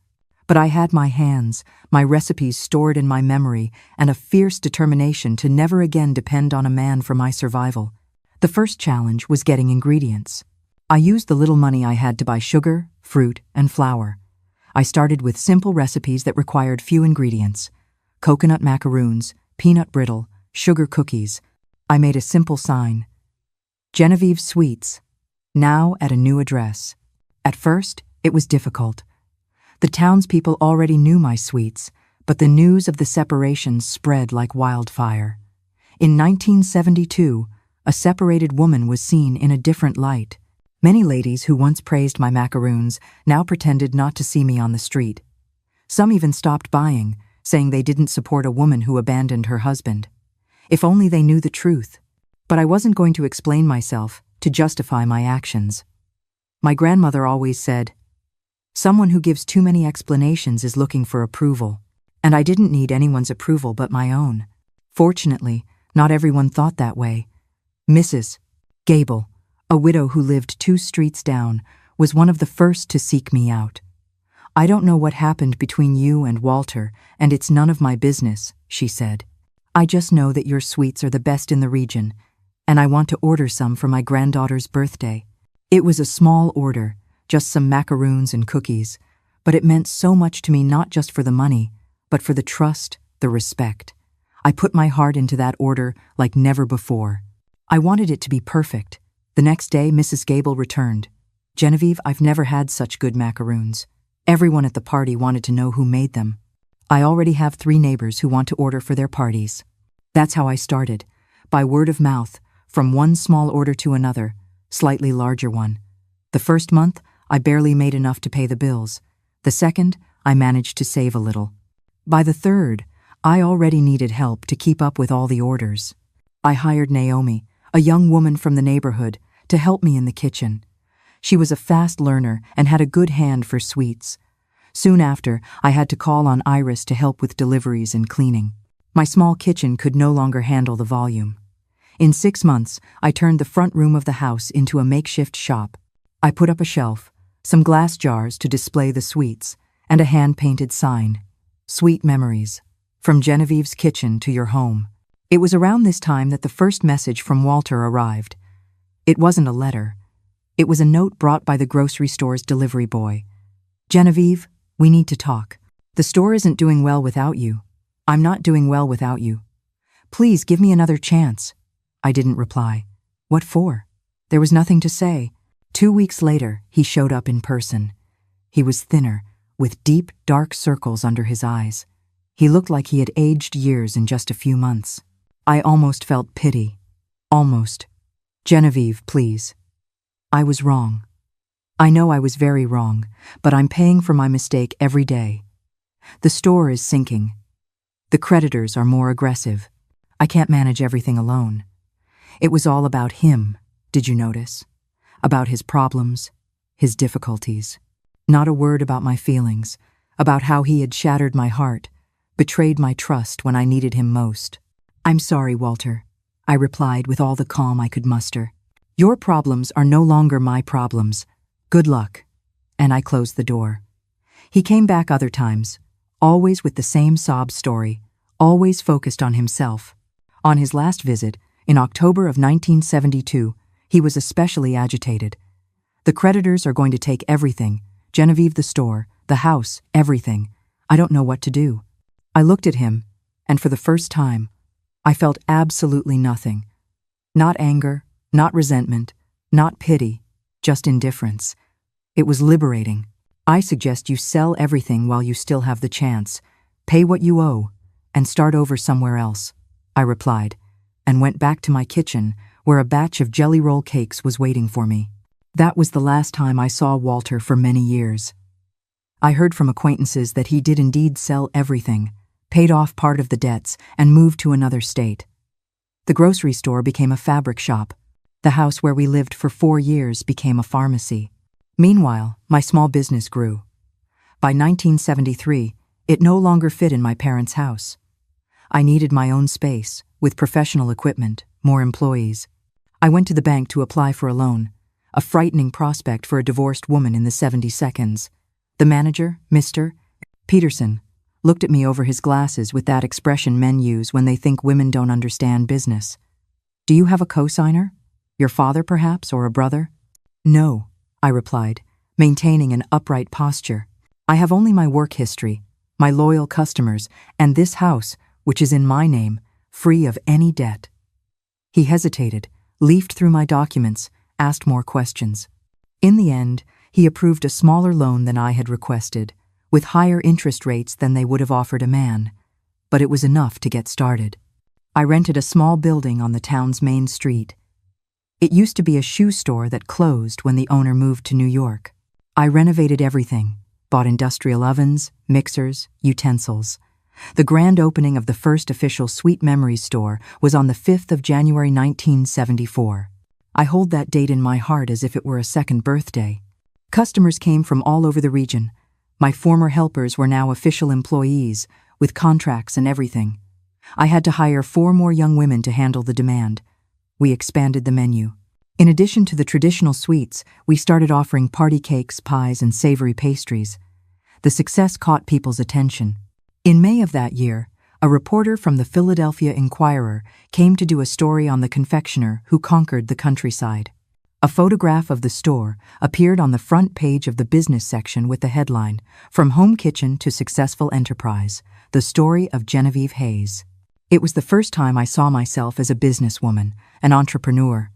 But I had my hands, my recipes stored in my memory, and a fierce determination to never again depend on a man for my survival. The first challenge was getting ingredients. I used the little money I had to buy sugar, fruit, and flour. I started with simple recipes that required few ingredients: coconut macaroons, peanut brittle, sugar cookies. I made a simple sign: Genevieve Sweets, now at a new address. At first, it was difficult. The townspeople already knew my sweets, but the news of the separation spread like wildfire. In 1972, a separated woman was seen in a different light. Many ladies who once praised my macaroons now pretended not to see me on the street. Some even stopped buying, saying they didn't support a woman who abandoned her husband. If only they knew the truth. But I wasn't going to explain myself to justify my actions. My grandmother always said, "Someone who gives too many explanations is looking for approval." And I didn't need anyone's approval but my own. Fortunately, not everyone thought that way. Mrs. Gable, a widow who lived 2 streets down, was one of the first to seek me out. "I don't know what happened between you and Walter, and it's none of my business," she said. "I just know that your sweets are the best in the region, and I want to order some for my granddaughter's birthday." It was a small order, just some macaroons and cookies, but it meant so much to me, not just for the money, but for the trust, the respect. I put my heart into that order like never before. I wanted it to be perfect. The next day, Mrs. Gable returned. "Genevieve, I've never had such good macaroons. Everyone at the party wanted to know who made them. I already have 3 neighbors who want to order for their parties." That's how I started, by word of mouth, from one small order to another, slightly larger one. The first month, I barely made enough to pay the bills. The second, I managed to save a little. By the third, I already needed help to keep up with all the orders. I hired Naomi, a young woman from the neighborhood, to help me in the kitchen. She was a fast learner and had a good hand for sweets. Soon after, I had to call on Iris to help with deliveries and cleaning. My small kitchen could no longer handle the volume. In 6 months, I turned the front room of the house into a makeshift shop. I put up a shelf, some glass jars to display the sweets, and a hand-painted sign. "Sweet memories. From Genevieve's kitchen to your home." It was around this time that the first message from Walter arrived. It wasn't a letter. It was a note brought by the grocery store's delivery boy. "Genevieve, we need to talk. The store isn't doing well without you. I'm not doing well without you. Please give me another chance." I didn't reply. What for? There was nothing to say. 2 weeks later, he showed up in person. He was thinner, with deep, dark circles under his eyes. He looked like he had aged years in just a few months. I almost felt pity. Almost. "Genevieve, please. I was wrong. I know I was very wrong, but I'm paying for my mistake every day. The store is sinking. The creditors are more aggressive. I can't manage everything alone." It was all about him, did you notice? About his problems, his difficulties. Not a word about my feelings, about how he had shattered my heart, betrayed my trust when I needed him most. "I'm sorry, Walter," I replied with all the calm I could muster. "Your problems are no longer my problems. Good luck." And I closed the door. He came back other times, always with the same sob story, always focused on himself. On his last visit, in October of 1972, he was especially agitated. "The creditors are going to take everything. Genevieve, the store, the house, everything. I don't know what to do." I looked at him, and for the first time, I felt absolutely nothing. Not anger, not resentment, not pity, just indifference. It was liberating. "I suggest you sell everything while you still have the chance. Pay what you owe, and start over somewhere else," I replied, and went back to my kitchen where a batch of jelly roll cakes was waiting for me. That was the last time I saw Walter for many years. I heard from acquaintances that he did indeed sell everything, paid off part of the debts, and moved to another state. The grocery store became a fabric shop. The house where we lived for 4 years became a pharmacy. Meanwhile, my small business grew. By 1973, it no longer fit in my parents' house. I needed my own space, with professional equipment, more employees. I went to the bank to apply for a loan, a frightening prospect for a divorced woman in the 72nds. The manager, Mr. Peterson, looked at me over his glasses with that expression men use when they think women don't understand business. "Do you have a co-signer? Your father, perhaps, or a brother?" "No," I replied, maintaining an upright posture. "I have only my work history, my loyal customers, and this house, which is in my name, free of any debt." He hesitated, leafed through my documents, asked more questions. In the end, he approved a smaller loan than I had requested, with higher interest rates than they would have offered a man, but it was enough to get started. I rented a small building on the town's main street. It used to be a shoe store that closed when the owner moved to New York. I renovated everything, bought industrial ovens, mixers, utensils. The grand opening of the first official Sweet Memories store was on the 5th of January 1974. I hold that date in my heart as if it were a second birthday. Customers came from all over the region. My former helpers were now official employees, with contracts and everything. I had to hire 4 more young women to handle the demand. We expanded the menu. In addition to the traditional sweets, we started offering party cakes, pies, and savory pastries. The success caught people's attention. In May of that year, a reporter from the Philadelphia Inquirer came to do a story on the confectioner who conquered the countryside. A photograph of the store appeared on the front page of the business section with the headline, "From Home Kitchen to Successful Enterprise, the Story of Genevieve Hayes." It was the first time I saw myself as a businesswoman, an entrepreneur.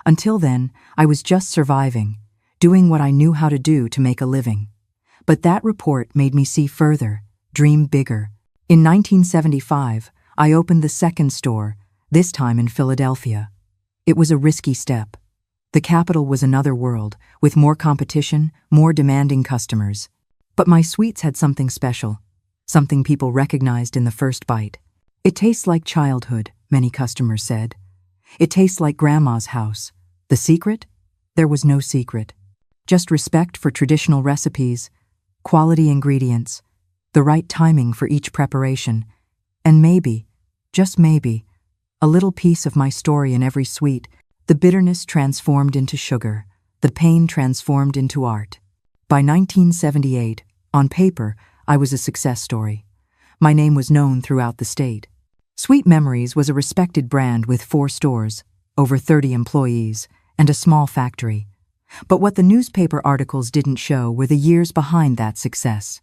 Until then, I was just surviving, doing what I knew how to do to make a living. But that report made me see further, dream bigger. In 1975, I opened the second store, this time in Philadelphia. It was a risky step. The capital was another world, with more competition, more demanding customers. But my sweets had something special, something people recognized in the first bite. "It tastes like childhood," many customers said. "It tastes like Grandma's house." The secret? There was no secret. Just respect for traditional recipes, quality ingredients, the right timing for each preparation, and maybe, just maybe, a little piece of my story in every sweet. The bitterness transformed into sugar, the pain transformed into art. By 1978, on paper, I was a success story. My name was known throughout the state. Sweet Memories was a respected brand with 4 stores, over 30 employees, and a small factory. But what the newspaper articles didn't show were the years behind that success.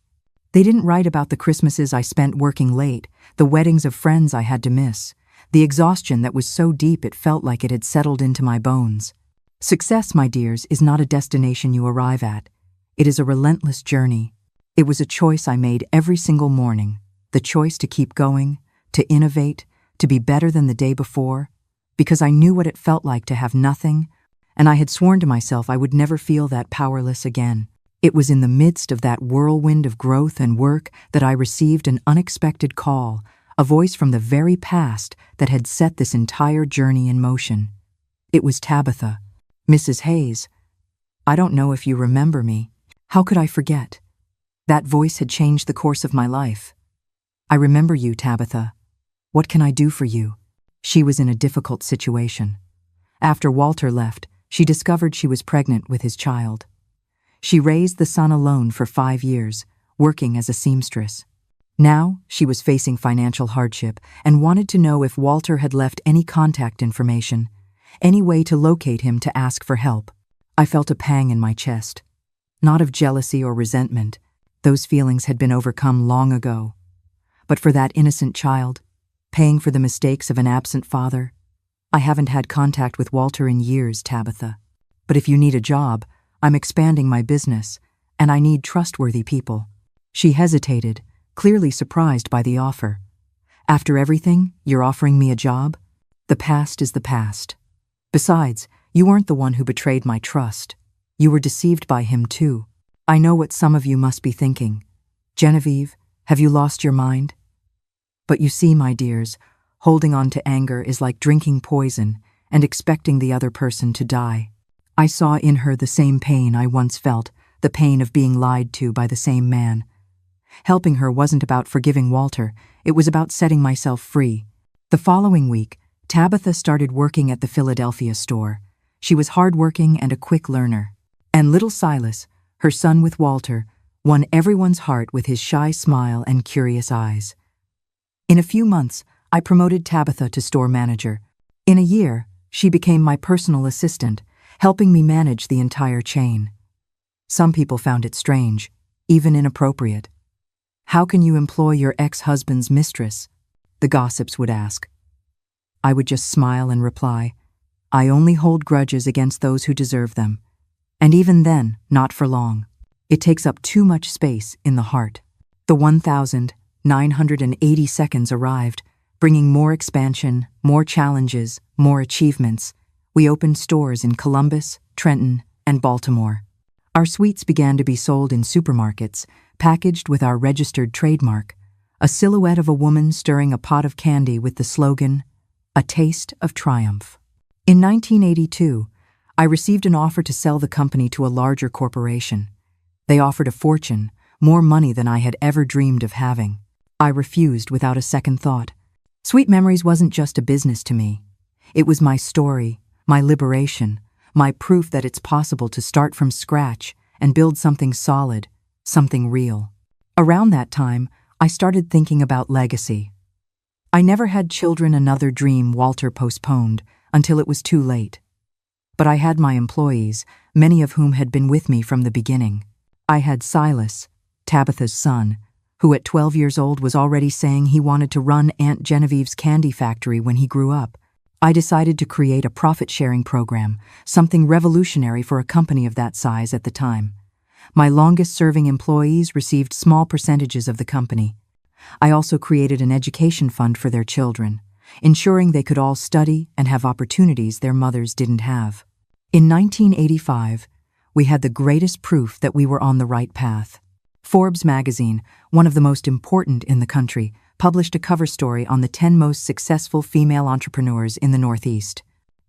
They didn't write about the Christmases I spent working late, the weddings of friends I had to miss, the exhaustion that was so deep it felt like it had settled into my bones. Success, my dears, is not a destination you arrive at. It is a relentless journey. It was a choice I made every single morning, the choice to keep going, to innovate, to be better than the day before, because I knew what it felt like to have nothing, and I had sworn to myself I would never feel that powerless again. It was in the midst of that whirlwind of growth and work that I received an unexpected call, a voice from the very past that had set this entire journey in motion. It was Tabitha. "Mrs. Hayes, I don't know if you remember me." How could I forget? That voice had changed the course of my life. "I remember you, Tabitha. What can I do for you?" She was in a difficult situation. After Walter left, she discovered she was pregnant with his child. She raised the son alone for 5 years, working as a seamstress. Now, she was facing financial hardship and wanted to know if Walter had left any contact information, any way to locate him to ask for help. I felt a pang in my chest. Not of jealousy or resentment. Those feelings had been overcome long ago. But for that innocent child, paying for the mistakes of an absent father, I haven't had contact with Walter in years, Tabitha. But if you need a job, I'm expanding my business, and I need trustworthy people. She hesitated, clearly surprised by the offer. "After everything, you're offering me a job? The past is the past. Besides, you weren't the one who betrayed my trust. You were deceived by him too. I know what some of you must be thinking. Genevieve, have you lost your mind?" But you see, my dears, holding on to anger is like drinking poison and expecting the other person to die. I saw in her the same pain I once felt, the pain of being lied to by the same man. Helping her wasn't about forgiving Walter, it was about setting myself free. The following week, Tabitha started working at the Philadelphia store. She was hardworking and a quick learner. And little Silas, her son with Walter, won everyone's heart with his shy smile and curious eyes. In a few months, I promoted Tabitha to store manager. In a year, she became my personal assistant, helping me manage the entire chain. Some people found it strange, even inappropriate. "How can you employ your ex-husband's mistress?" the gossips would ask. I would just smile and reply, "I only hold grudges against those who deserve them. And even then, not for long." It takes up too much space in the heart. The 1,980 seconds arrived, bringing more expansion, more challenges, more achievements. We opened stores in Columbus, Trenton, and Baltimore. Our sweets began to be sold in supermarkets, packaged with our registered trademark, a silhouette of a woman stirring a pot of candy with the slogan, "A taste of triumph." In 1982, I received an offer to sell the company to a larger corporation. They offered a fortune, more money than I had ever dreamed of having. I refused without a second thought. Sweet Memories wasn't just a business to me. It was my story, my liberation, my proof that it's possible to start from scratch and build something solid, something real. Around that time, I started thinking about legacy. I never had children, another dream Walter postponed until it was too late. But I had my employees, many of whom had been with me from the beginning. I had Silas, Tabitha's son, who at 12 years old was already saying he wanted to run Aunt Genevieve's candy factory when he grew up. I decided to create a profit-sharing program, something revolutionary for a company of that size at the time. My longest-serving employees received small percentages of the company. I also created an education fund for their children, ensuring they could all study and have opportunities their mothers didn't have. In 1985, we had the greatest proof that we were on the right path. Forbes magazine, one of the most important in the country, published a cover story on the 10 most successful female entrepreneurs in the Northeast.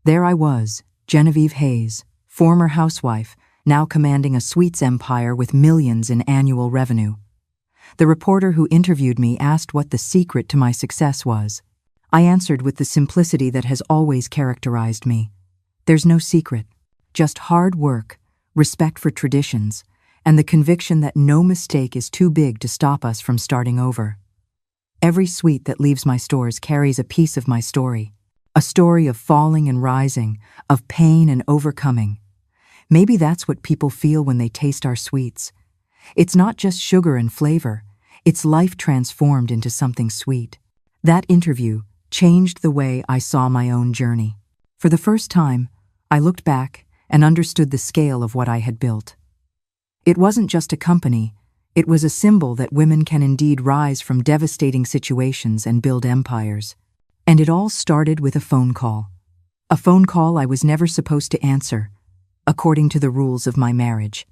There I was, Genevieve Hayes, former housewife, now commanding a sweets empire with millions in annual revenue. The reporter who interviewed me asked what the secret to my success was. I answered with the simplicity that has always characterized me. There's no secret, just hard work, respect for traditions, and the conviction that no mistake is too big to stop us from starting over. Every sweet that leaves my stores carries a piece of my story, a story of falling and rising, of pain and overcoming. Maybe that's what people feel when they taste our sweets. It's not just sugar and flavor, it's life transformed into something sweet. That interview changed the way I saw my own journey. For the first time, I looked back and understood the scale of what I had built. It wasn't just a company, it was a symbol that women can indeed rise from devastating situations and build empires. And it all started with a phone call. A phone call I was never supposed to answer, according to the rules of my marriage.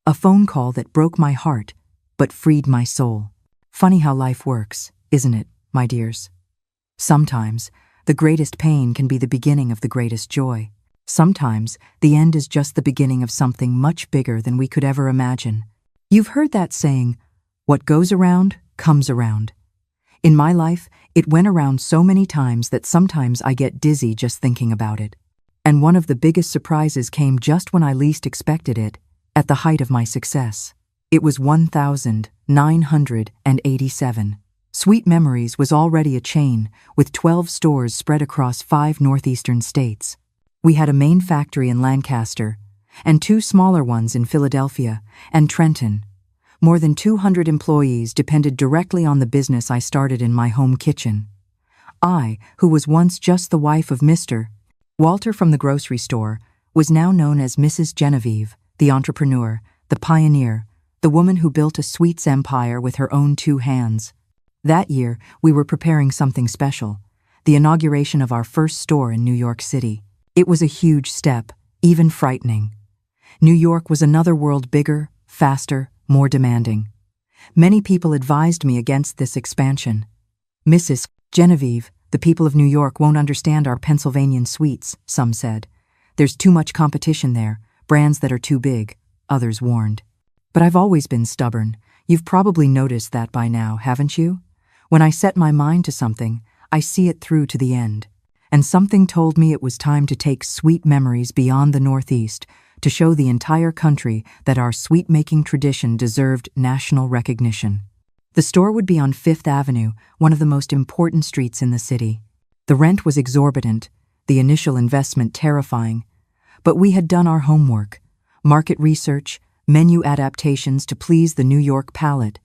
A phone call that broke my heart, but freed my soul. Funny how life works, isn't it, my dears? Sometimes, the greatest pain can be the beginning of the greatest joy. Sometimes, the end is just the beginning of something much bigger than we could ever imagine. You've heard that saying, what goes around, comes around. In my life, it went around so many times that sometimes I get dizzy just thinking about it. And one of the biggest surprises came just when I least expected it, at the height of my success. It was 1,987. Sweet Memories was already a chain, with 12 stores spread across 5 northeastern states. We had a main factory in Lancaster, and 2 smaller ones in Philadelphia and Trenton. More than 200 employees depended directly on the business I started in my home kitchen. I, who was once just the wife of Mr. Walter from the grocery store, was now known as Mrs. Genevieve, the entrepreneur, the pioneer, the woman who built a sweets empire with her own 2 hands. That year, we were preparing something special, the inauguration of our first store in New York City. It was a huge step, even frightening. New York was another world bigger, faster, more demanding. Many people advised me against this expansion. Mrs. Genevieve, the people of New York won't understand our Pennsylvanian sweets, some said. There's too much competition there, brands that are too big, others warned. But I've always been stubborn. You've probably noticed that by now, haven't you? When I set my mind to something, I see it through to the end. And something told me it was time to take Sweet Memories beyond the Northeast, to show the entire country that our sweet-making tradition deserved national recognition. The store would be on 5th Avenue, one of the most important streets in the city. The rent was exorbitant, the initial investment terrifying. But we had done our homework, market research, menu adaptations to please the New York palate,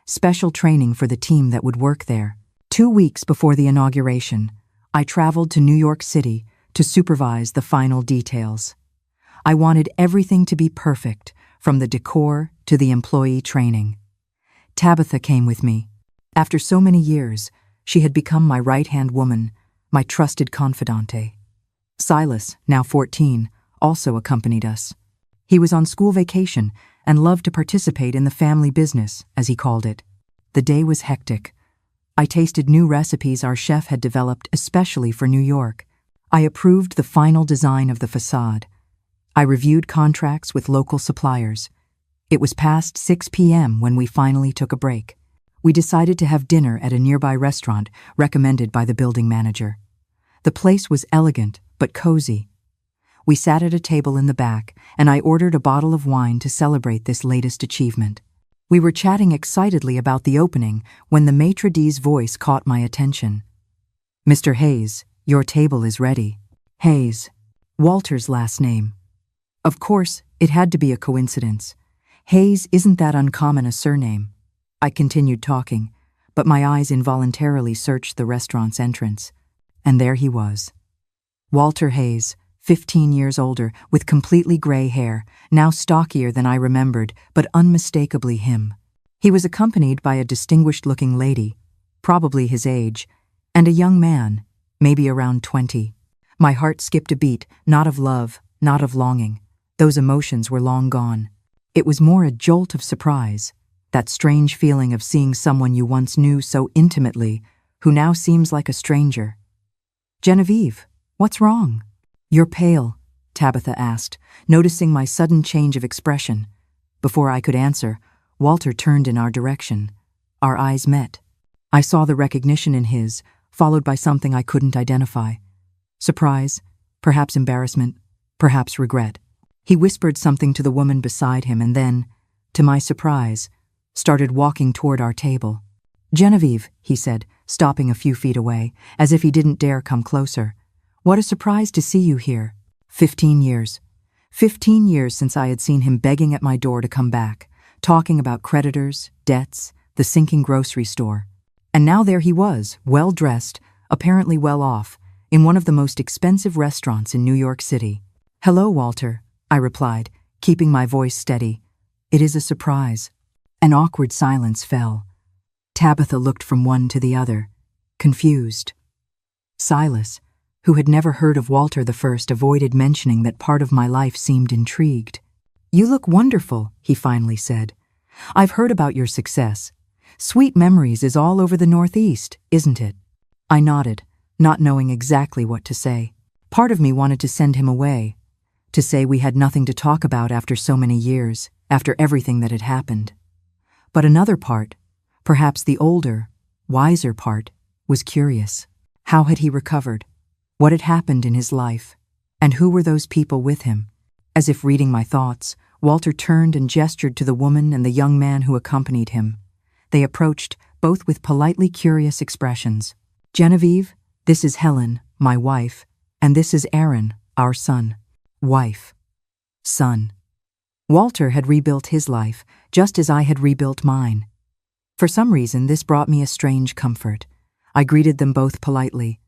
special training for the team that would work there. 2 weeks before the inauguration, I traveled to New York City to supervise the final details. I wanted everything to be perfect, from the decor to the employee training. Tabitha came with me. After so many years, she had become my right-hand woman, my trusted confidante. Silas, now 14, also accompanied us. He was on school vacation and loved to participate in the family business, as he called it. The day was hectic. I tasted new recipes our chef had developed especially for New York. I approved the final design of the facade. I reviewed contracts with local suppliers. It was past 6 p.m. when we finally took a break. We decided to have dinner at a nearby restaurant recommended by the building manager. The place was elegant but cozy. We sat at a table in the back, and I ordered a bottle of wine to celebrate this latest achievement. We were chatting excitedly about the opening when the maitre d's voice caught my attention. "Mr. Hayes, your table is ready." Hayes, Walter's last name. Of course, it had to be a coincidence. Hayes isn't that uncommon a surname. I continued talking, but my eyes involuntarily searched the restaurant's entrance. And there he was. Walter Hayes, 15 years older, with completely gray hair, now stockier than I remembered, but unmistakably him. He was accompanied by a distinguished-looking lady, probably his age, and a young man, maybe around 20. My heart skipped a beat, not of love, not of longing. Those emotions were long gone. It was more a jolt of surprise, that strange feeling of seeing someone you once knew so intimately, who now seems like a stranger. "Genevieve, what's wrong?" "You're pale," Tabitha asked, noticing my sudden change of expression. Before I could answer, Walter turned in our direction. Our eyes met. I saw the recognition in his, followed by something I couldn't identify. Surprise, perhaps embarrassment, perhaps regret. He whispered something to the woman beside him and then, to my surprise, started walking toward our table. "Genevieve," he said, stopping a few feet away, as if he didn't dare come closer. "What a surprise to see you here." 15 years. 15 years since I had seen him begging at my door to come back, talking about creditors, debts, the sinking grocery store. And now there he was, well-dressed, apparently well-off, in one of the most expensive restaurants in New York City. "Hello, Walter," I replied, keeping my voice steady. "It is a surprise." An awkward silence fell. Tabitha looked from one to the other, confused. Silas, who had never heard of Walter I, avoided mentioning that part of my life seemed intrigued. "You look wonderful," he finally said. "I've heard about your success. Sweet Memories is all over the Northeast, isn't it?" I nodded, not knowing exactly what to say. Part of me wanted to send him away, to say we had nothing to talk about after so many years, after everything that had happened. But another part, perhaps the older, wiser part, was curious. How had he recovered? What had happened in his life? And who were those people with him? As if reading my thoughts, Walter turned and gestured to the woman and the young man who accompanied him. They approached, both with politely curious expressions. "Genevieve, this is Helen, my wife, and this is Aaron, our son." Wife. Son. Walter had rebuilt his life, just as I had rebuilt mine. For some reason, this brought me a strange comfort. I greeted them both politely.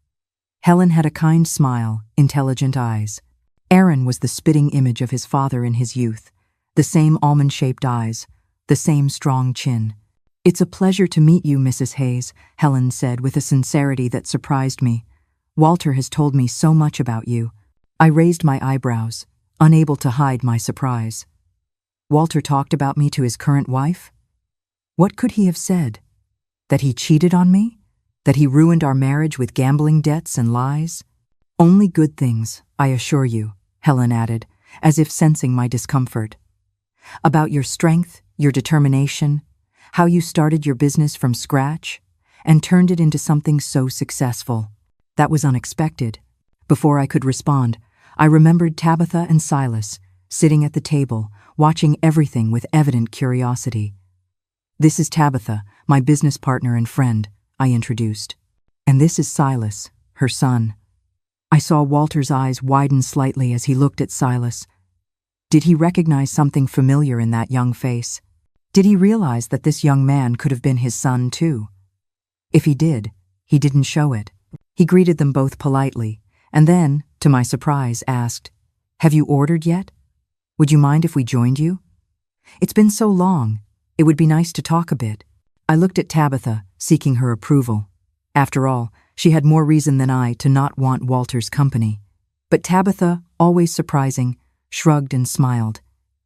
Helen had a kind smile, intelligent eyes. Aaron was the spitting image of his father in his youth, the same almond-shaped eyes, the same strong chin. "It's a pleasure to meet you, Mrs. Hayes," Helen said with a sincerity that surprised me. "Walter has told me so much about you." I raised my eyebrows, unable to hide my surprise. Walter talked about me to his current wife? What could he have said? That he cheated on me? That he ruined our marriage with gambling debts and lies? "Only good things, I assure you," Helen added, as if sensing my discomfort. "About your strength, your determination, how you started your business from scratch and turned it into something so successful. That was unexpected." Before I could respond, I remembered Tabitha and Silas, sitting at the table, watching everything with evident curiosity. "This is Tabitha, my business partner and friend," I introduced. "And this is Silas, her son." I saw Walter's eyes widen slightly as he looked at Silas. Did he recognize something familiar in that young face? Did he realize that this young man could have been his son too? If he did, he didn't show it. He greeted them both politely, and then, to my surprise, asked, "Have you ordered yet? Would you mind if we joined you?" "It's been so long. It would be nice to talk a bit." I looked at Tabitha, seeking her approval. After all, she had more reason than I to not want Walter's company. But Tabitha, always surprising, shrugged and smiled.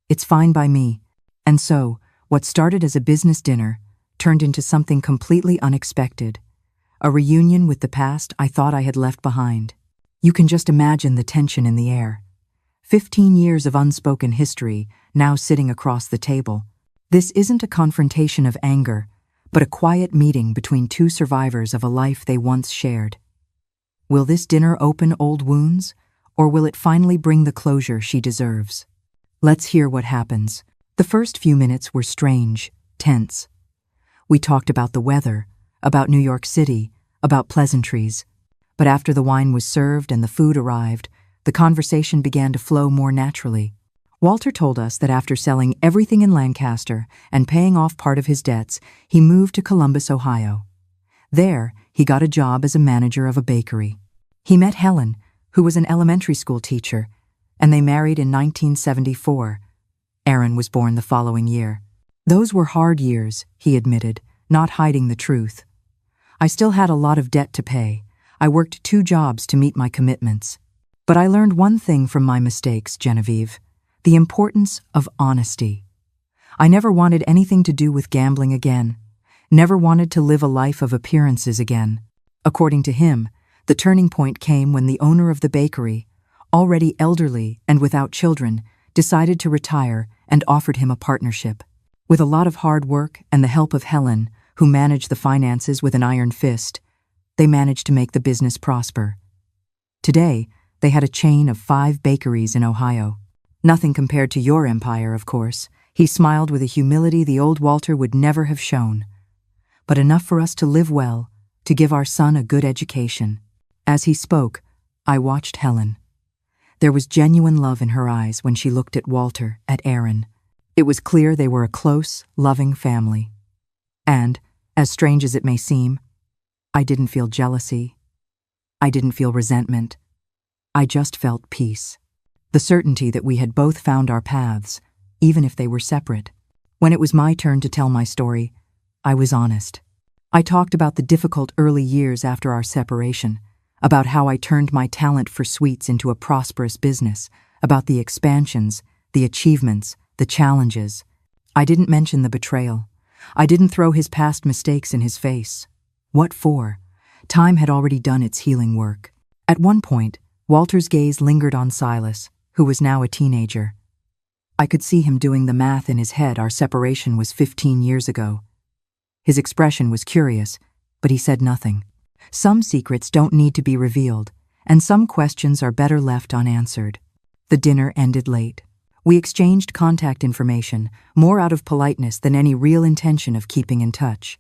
"It's fine by me." And so, what started as a business dinner turned into something completely unexpected. A reunion with the past I thought I had left behind. You can just imagine the tension in the air. 15 years of unspoken history now sitting across the table. This isn't a confrontation of anger, but a quiet meeting between two survivors of a life they once shared. Will this dinner open old wounds, or will it finally bring the closure she deserves? Let's hear what happens. The first few minutes were strange, tense. We talked about the weather, about New York City, about pleasantries. But after the wine was served and the food arrived, the conversation began to flow more naturally. Walter told us that after selling everything in Lancaster and paying off part of his debts, he moved to Columbus, Ohio. There, he got a job as a manager of a bakery. He met Helen, who was an elementary school teacher, and they married in 1974. Aaron was born the following year. Those were hard years, he admitted, not hiding the truth. I still had a lot of debt to pay. I worked 2 jobs to meet my commitments. But I learned one thing from my mistakes, Genevieve: the importance of honesty. I never wanted anything to do with gambling again, never wanted to live a life of appearances again. According to him, the turning point came when the owner of the bakery, already elderly and without children, decided to retire and offered him a partnership. With a lot of hard work and the help of Helen, who managed the finances with an iron fist, they managed to make the business prosper. Today, they had a chain of 5 bakeries in Ohio. Nothing compared to your empire, of course. He smiled with a humility the old Walter would never have shown. But enough for us to live well, to give our son a good education. As he spoke, I watched Helen. There was genuine love in her eyes when she looked at Walter, at Aaron. It was clear they were a close, loving family. And, as strange as it may seem, I didn't feel jealousy. I didn't feel resentment. I just felt peace. The certainty that we had both found our paths, even if they were separate. When it was my turn to tell my story, I was honest. I talked about the difficult early years after our separation, about how I turned my talent for sweets into a prosperous business, about the expansions, the achievements, the challenges. I didn't mention the betrayal. I didn't throw his past mistakes in his face. What for? Time had already done its healing work. At one point, Walter's gaze lingered on Silas, who was now a teenager. I could see him doing the math in his head. Our separation was 15 years ago. His expression was curious, but he said nothing. Some secrets don't need to be revealed, and some questions are better left unanswered. The dinner ended late. We exchanged contact information, more out of politeness than any real intention of keeping in touch.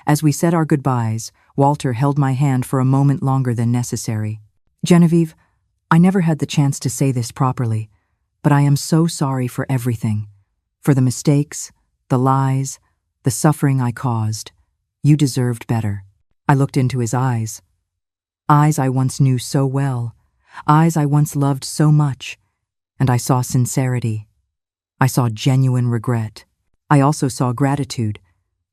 As we said our goodbyes, Walter held my hand for a moment longer than necessary. "Genevieve, I never had the chance to say this properly, but I am so sorry for everything. For the mistakes, the lies, the suffering I caused. You deserved better." I looked into his eyes. Eyes I once knew so well, eyes I once loved so much, and I saw sincerity. I saw genuine regret. I also saw gratitude,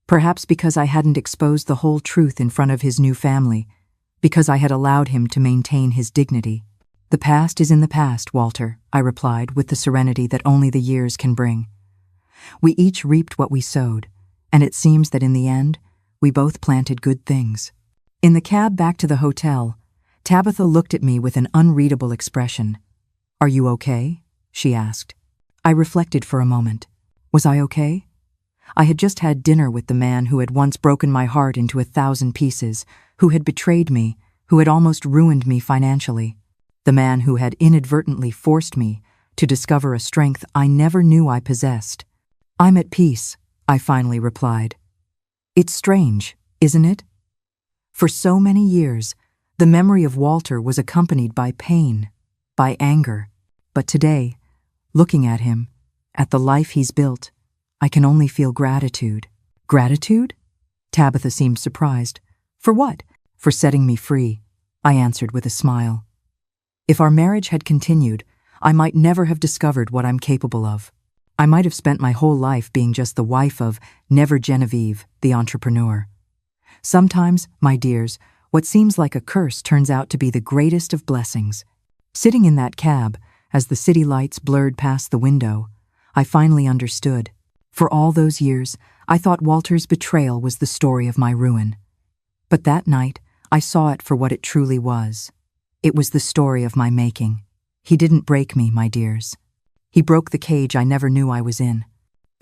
perhaps because I hadn't exposed the whole truth in front of his new family, because I had allowed him to maintain his dignity. "The past is in the past, Walter," I replied with the serenity that only the years can bring. We each reaped what we sowed, and it seems that in the end, we both planted good things. In the cab back to the hotel, Tabitha looked at me with an unreadable expression. "Are you okay?" she asked. I reflected for a moment. Was I okay? I had just had dinner with the man who had once broken my heart into 1,000 pieces, who had betrayed me, who had almost ruined me financially. The man who had inadvertently forced me to discover a strength I never knew I possessed. "I'm at peace," I finally replied. It's strange, isn't it? For so many years, the memory of Walter was accompanied by pain, by anger. But today, looking at him, at the life he's built, I can only feel gratitude. Gratitude? Tabitha seemed surprised. For what? For setting me free, I answered with a smile. If our marriage had continued, I might never have discovered what I'm capable of. I might have spent my whole life being just the wife of Never Genevieve, the entrepreneur. Sometimes, my dears, what seems like a curse turns out to be the greatest of blessings. Sitting in that cab, as the city lights blurred past the window, I finally understood. For all those years, I thought Walter's betrayal was the story of my ruin. But that night, I saw it for what it truly was. It was the story of my making. He didn't break me, my dears. He broke the cage I never knew I was in.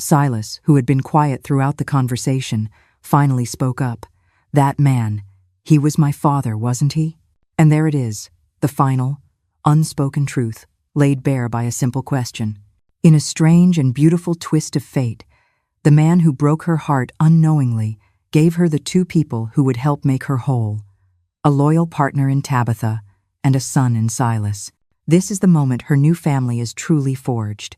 Silas, who had been quiet throughout the conversation, finally spoke up. That man, he was my father, wasn't he? And there it is, the final, unspoken truth, laid bare by a simple question. In a strange and beautiful twist of fate, the man who broke her heart unknowingly gave her the two people who would help make her whole. A loyal partner in Tabitha and a son in Silas. This is the moment her new family is truly forged.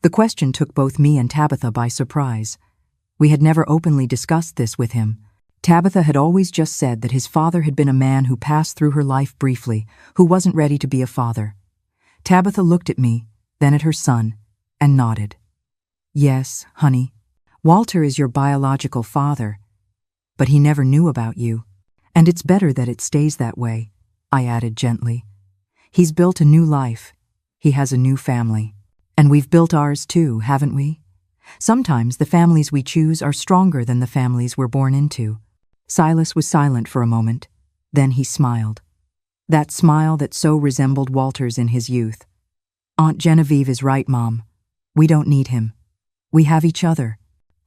The question took both me and Tabitha by surprise. We had never openly discussed this with him. Tabitha had always just said that his father had been a man who passed through her life briefly, who wasn't ready to be a father. Tabitha looked at me, then at her son, and nodded. Yes, honey, Walter is your biological father, but he never knew about you. And it's better that it stays that way, I added gently. He's built a new life. He has a new family. And we've built ours too, haven't we? Sometimes the families we choose are stronger than the families we're born into. Silas was silent for a moment. Then he smiled. That smile that so resembled Walter's in his youth. Aunt Genevieve is right, Mom. We don't need him. We have each other.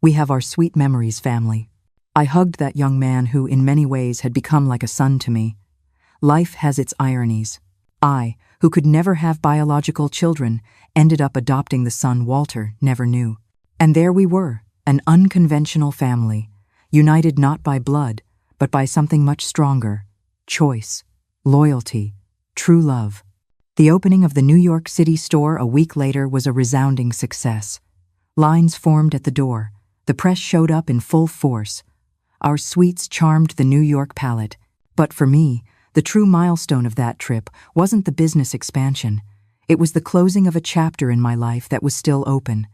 We have our sweet memories, family. I hugged that young man who, in many ways, had become like a son to me. Life has its ironies. I, who could never have biological children, ended up adopting the son Walter never knew. And there we were, an unconventional family, united not by blood, but by something much stronger: choice, loyalty, true love. The opening of the New York City store a week later was a resounding success. Lines formed at the door. The press showed up in full force. Our sweets charmed the New York palate. But for me, the true milestone of that trip wasn't the business expansion. It was the closing of a chapter in my life that was still open.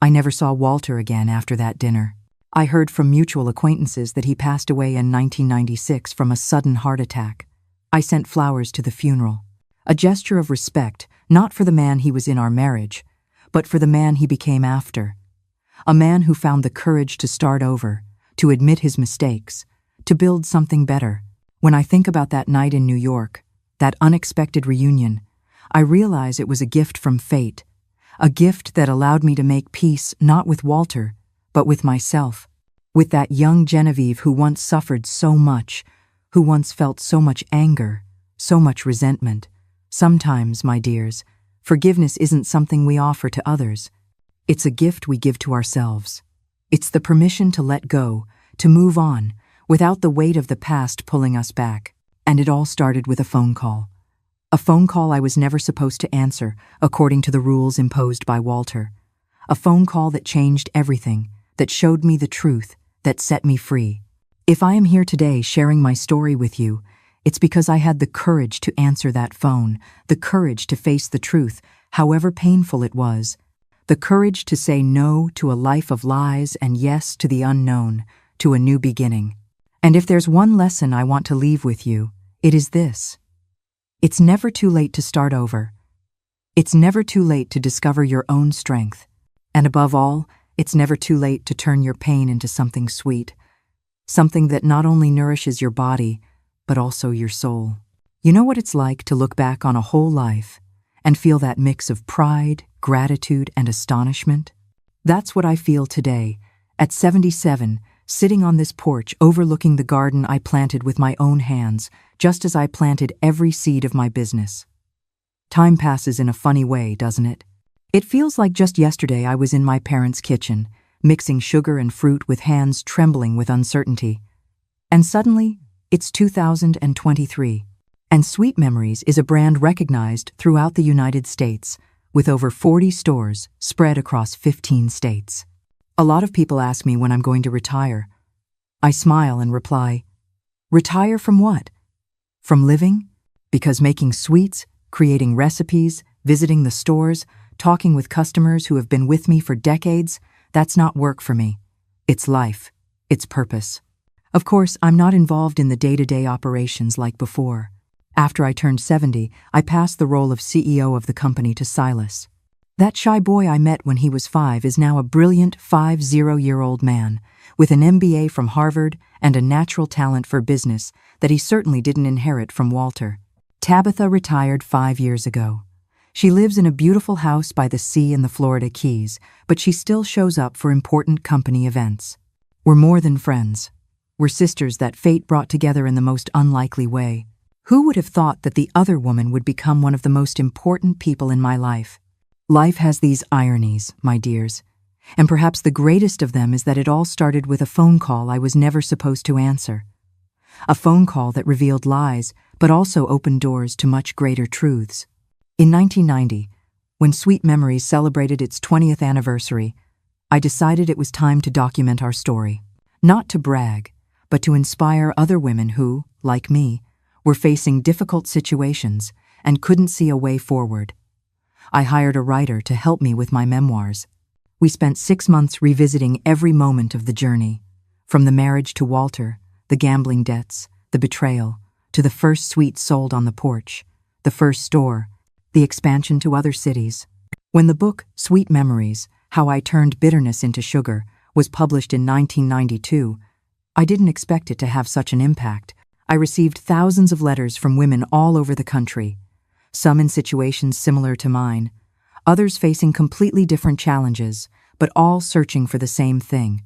I never saw Walter again after that dinner. I heard from mutual acquaintances that he passed away in 1996 from a sudden heart attack. I sent flowers to the funeral, a gesture of respect, not for the man he was in our marriage, but for the man he became after. A man who found the courage to start over, to admit his mistakes, to build something better. When I think about that night in New York, that unexpected reunion, I realize it was a gift from fate, a gift that allowed me to make peace not with Walter, but with myself, with that young Genevieve who once suffered so much, who once felt so much anger, so much resentment. Sometimes, my dears, forgiveness isn't something we offer to others. It's a gift we give to ourselves. It's the permission to let go, to move on, without the weight of the past pulling us back. And it all started with a phone call. A phone call I was never supposed to answer, according to the rules imposed by Walter. A phone call that changed everything, that showed me the truth, that set me free. If I am here today sharing my story with you, it's because I had the courage to answer that phone, the courage to face the truth, however painful it was, the courage to say no to a life of lies and yes to the unknown, to a new beginning. And if there's one lesson I want to leave with you, it is this. It's never too late to start over. It's never too late to discover your own strength. And above all, it's never too late to turn your pain into something sweet, something that not only nourishes your body, but also your soul. You know what it's like to look back on a whole life and feel that mix of pride, gratitude, and astonishment? That's what I feel today, at 77, sitting on this porch overlooking the garden I planted with my own hands, just as I planted every seed of my business. Time passes in a funny way, doesn't it? It feels like just yesterday I was in my parents' kitchen, mixing sugar and fruit with hands trembling with uncertainty. And suddenly, it's 2023, and Sweet Memories is a brand recognized throughout the United States, with over 40 stores spread across 15 states. A lot of people ask me when I'm going to retire. I smile and reply, retire from what? From living? Because making sweets, creating recipes, visiting the stores, talking with customers who have been with me for decades. That's not work for me. It's life. It's purpose. Of course, I'm not involved in the day-to-day operations like before. After I turned 70, I passed the role of CEO of the company to Silas. That shy boy I met when he was 5 is now a brilliant 50-year-old man with an MBA from Harvard and a natural talent for business that he certainly didn't inherit from Walter. Tabitha retired 5 years ago. She lives in a beautiful house by the sea in the Florida Keys, but she still shows up for important company events. We're more than friends. We're sisters that fate brought together in the most unlikely way. Who would have thought that the other woman would become one of the most important people in my life? Life has these ironies, my dears, and perhaps the greatest of them is that it all started with a phone call I was never supposed to answer. A phone call that revealed lies, but also opened doors to much greater truths. In 1990, when Sweet Memories celebrated its 20th anniversary, I decided it was time to document our story. Not to brag, but to inspire other women who, like me, were facing difficult situations and couldn't see a way forward. I hired a writer to help me with my memoirs. We spent 6 months revisiting every moment of the journey, from the marriage to Walter, the gambling debts, the betrayal, to the first sweet sold on the porch, the first store, the expansion to other cities. When the book, Sweet Memories, How I Turned Bitterness into Sugar, was published in 1992, I didn't expect it to have such an impact. I received thousands of letters from women all over the country, some in situations similar to mine, others facing completely different challenges, but all searching for the same thing,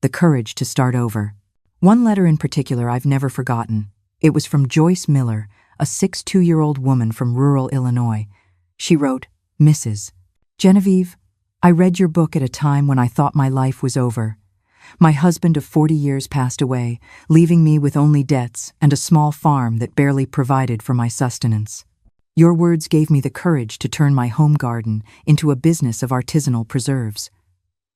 the courage to start over. One letter in particular I've never forgotten. It was from Joyce Miller, a 62-year-old woman from rural Illinois. She wrote, "Mrs. Genevieve, I read your book at a time when I thought my life was over. My husband of 40 years passed away, leaving me with only debts and a small farm that barely provided for my sustenance. Your words gave me the courage to turn my home garden into a business of artisanal preserves.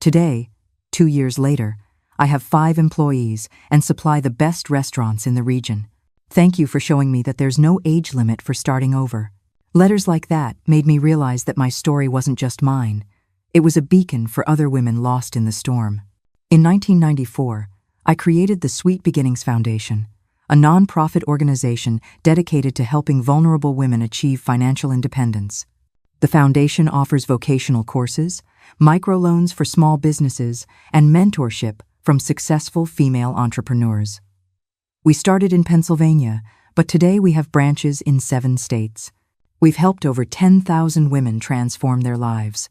Today, 2 years later, I have 5 employees and supply the best restaurants in the region. Thank you for showing me that there's no age limit for starting over." Letters like that made me realize that my story wasn't just mine. It was a beacon for other women lost in the storm. In 1994, I created the Sweet Beginnings Foundation, a non-profit organization dedicated to helping vulnerable women achieve financial independence. The foundation offers vocational courses, microloans for small businesses, and mentorship from successful female entrepreneurs. We started in Pennsylvania, but today we have branches in 7 states. We've helped over 10,000 women transform their lives.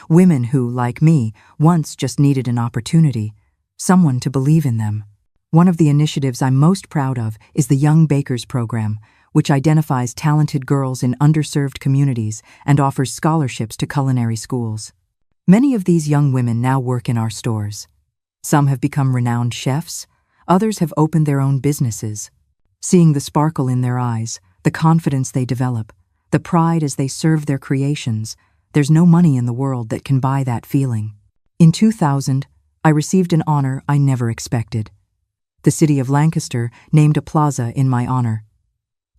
Women who, like me, once just needed an opportunity, someone to believe in them. One of the initiatives I'm most proud of is the Young Bakers Program, which identifies talented girls in underserved communities and offers scholarships to culinary schools. Many of these young women now work in our stores. Some have become renowned chefs, others have opened their own businesses. Seeing the sparkle in their eyes, the confidence they develop, the pride as they serve their creations, there's no money in the world that can buy that feeling. In 2000, I received an honor I never expected. The city of Lancaster named a plaza in my honor.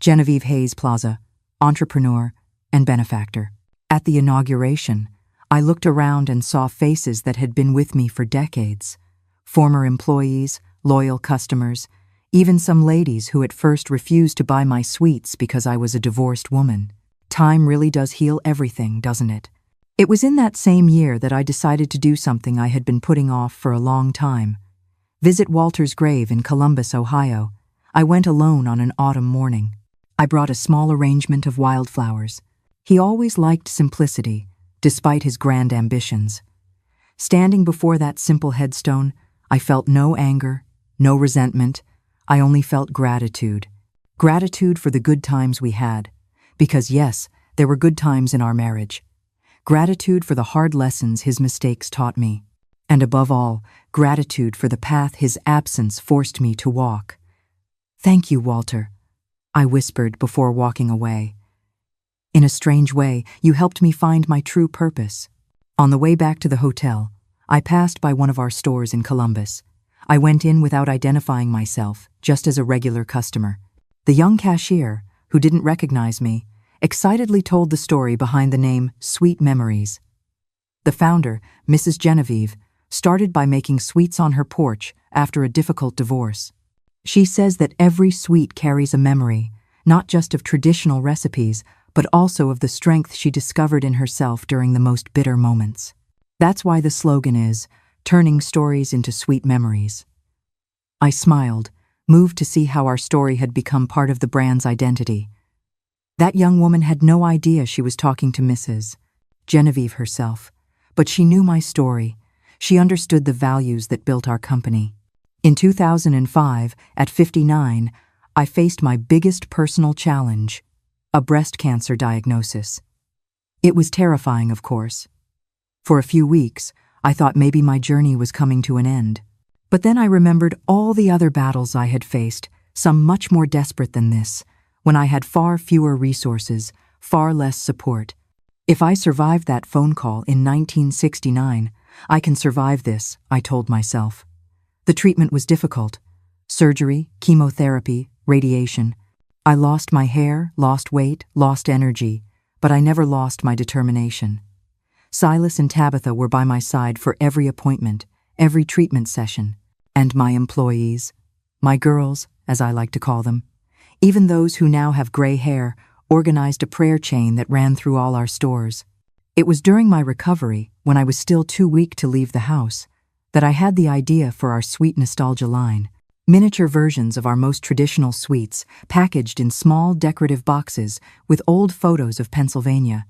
Genevieve Hayes Plaza, entrepreneur and benefactor. At the inauguration, I looked around and saw faces that had been with me for decades. Former employees, loyal customers, even some ladies who at first refused to buy my sweets because I was a divorced woman. Time really does heal everything, doesn't it? It was in that same year that I decided to do something I had been putting off for a long time. Visit Walter's grave in Columbus, Ohio. I went alone on an autumn morning. I brought a small arrangement of wildflowers. He always liked simplicity, despite his grand ambitions. Standing before that simple headstone, I felt no anger, no resentment. I only felt gratitude. Gratitude for the good times we had. Because yes, there were good times in our marriage. Gratitude for the hard lessons his mistakes taught me. And above all, gratitude for the path his absence forced me to walk. "Thank you, Walter," I whispered before walking away. "In a strange way, you helped me find my true purpose." On the way back to the hotel, I passed by one of our stores in Columbus. I went in without identifying myself, just as a regular customer. The young cashier, who didn't recognize me, excitedly told the story behind the name Sweet Memories. The founder, Mrs. Genevieve, started by making sweets on her porch after a difficult divorce. She says that every sweet carries a memory, not just of traditional recipes, but also of the strength she discovered in herself during the most bitter moments. That's why the slogan is, turning stories into sweet memories. I smiled, moved to see how our story had become part of the brand's identity. That young woman had no idea she was talking to Mrs. Genevieve herself, but she knew my story. She understood the values that built our company. In 2005, at 59, I faced my biggest personal challenge, a breast cancer diagnosis. It was terrifying, of course. For a few weeks, I thought maybe my journey was coming to an end. But then I remembered all the other battles I had faced, some much more desperate than this, when I had far fewer resources, far less support. If I survived that phone call in 1969, I can survive this, I told myself. The treatment was difficult. Surgery, chemotherapy, radiation. I lost my hair, lost weight, lost energy, but I never lost my determination. Silas and Tabitha were by my side for every appointment, every treatment session, and my employees, my girls, as I like to call them, even those who now have gray hair, organized a prayer chain that ran through all our stores. It was during my recovery, when I was still too weak to leave the house, that I had the idea for our sweet nostalgia line, miniature versions of our most traditional sweets, packaged in small decorative boxes with old photos of Pennsylvania.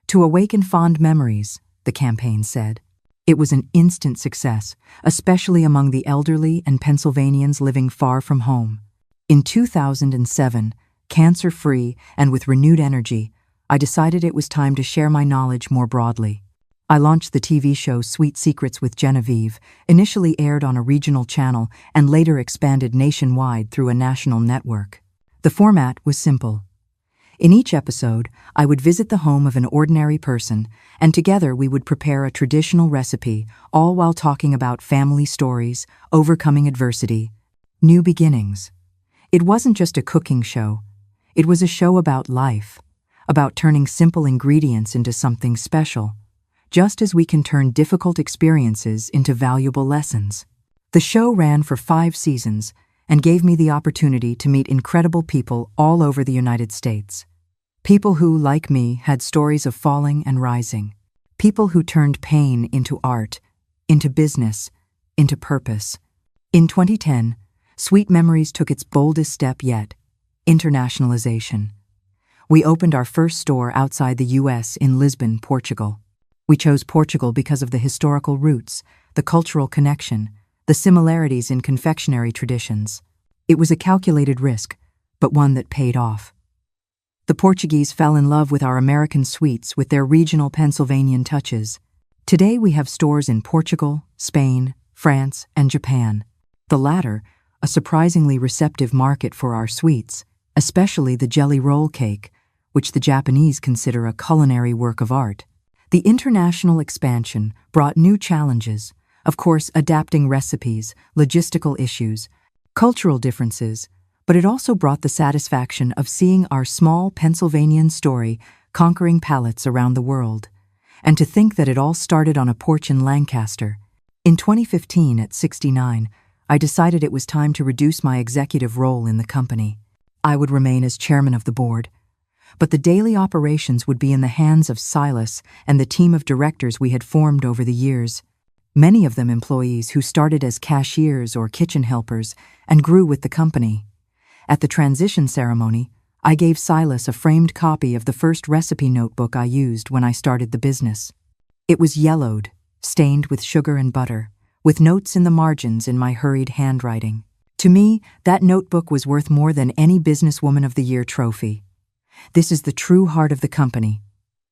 To awaken fond memories, the campaign said. It was an instant success, especially among the elderly and Pennsylvanians living far from home. In 2007, cancer-free and with renewed energy, I decided it was time to share my knowledge more broadly. I launched the TV show Sweet Secrets with Genevieve, initially aired on a regional channel and later expanded nationwide through a national network. The format was simple. In each episode, I would visit the home of an ordinary person, and together we would prepare a traditional recipe, all while talking about family stories, overcoming adversity, new beginnings. It wasn't just a cooking show. It was a show about life, about turning simple ingredients into something special, just as we can turn difficult experiences into valuable lessons. The show ran for 5 seasons and gave me the opportunity to meet incredible people all over the United States. People who, like me, had stories of falling and rising. People who turned pain into art, into business, into purpose. In 2010, Sweet Memories took its boldest step yet, internationalization. We opened our first store outside the U.S. in Lisbon, Portugal. We chose Portugal because of the historical roots, the cultural connection, the similarities in confectionery traditions. It was a calculated risk, but one that paid off. The Portuguese fell in love with our American sweets with their regional Pennsylvanian touches. Today we have stores in Portugal, Spain, France, and Japan. The latter, a surprisingly receptive market for our sweets, especially the jelly roll cake, which the Japanese consider a culinary work of art. The international expansion brought new challenges, of course adapting recipes, logistical issues, cultural differences, but it also brought the satisfaction of seeing our small Pennsylvanian story conquering palates around the world. And to think that it all started on a porch in Lancaster. In 2015, at 69, I decided it was time to reduce my executive role in the company. I would remain as chairman of the board, but the daily operations would be in the hands of Silas and the team of directors we had formed over the years, many of them employees who started as cashiers or kitchen helpers and grew with the company. At the transition ceremony, I gave Silas a framed copy of the first recipe notebook I used when I started the business. It was yellowed, stained with sugar and butter, with notes in the margins in my hurried handwriting. To me, that notebook was worth more than any Businesswoman of the Year trophy. "This is the true heart of the company,"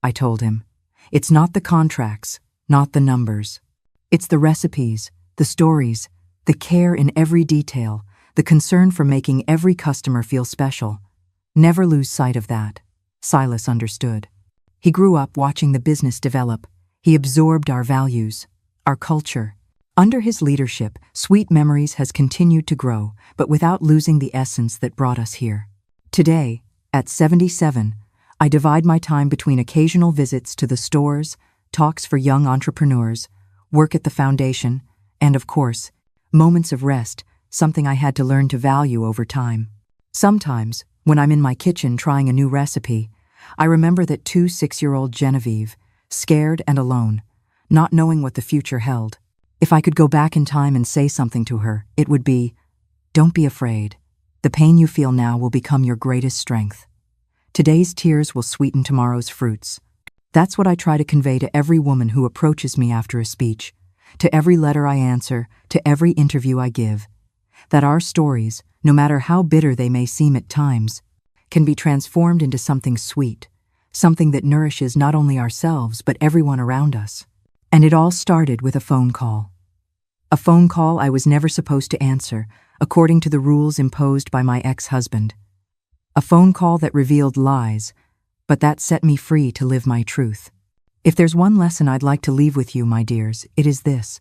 I told him. "It's not the contracts, not the numbers. It's the recipes, the stories, the care in every detail, the concern for making every customer feel special. Never lose sight of that." Silas understood. He grew up watching the business develop. He absorbed our values, our culture. Under his leadership, Sweet Memories has continued to grow, but without losing the essence that brought us here. Today, at 77, I divide my time between occasional visits to the stores, talks for young entrepreneurs, work at the foundation, and of course, moments of rest, something I had to learn to value over time. Sometimes, when I'm in my kitchen trying a new recipe, I remember that 6-year-old Genevieve, scared and alone, not knowing what the future held. If I could go back in time and say something to her, it would be, "Don't be afraid. The pain you feel now will become your greatest strength. Today's tears will sweeten tomorrow's fruits." That's what I try to convey to every woman who approaches me after a speech, to every letter I answer, to every interview I give, that our stories, no matter how bitter they may seem at times, can be transformed into something sweet, something that nourishes not only ourselves but everyone around us. And it all started with a phone call. A phone call I was never supposed to answer, according to the rules imposed by my ex-husband. A phone call that revealed lies, but that set me free to live my truth. If there's one lesson I'd like to leave with you, my dears, it is this.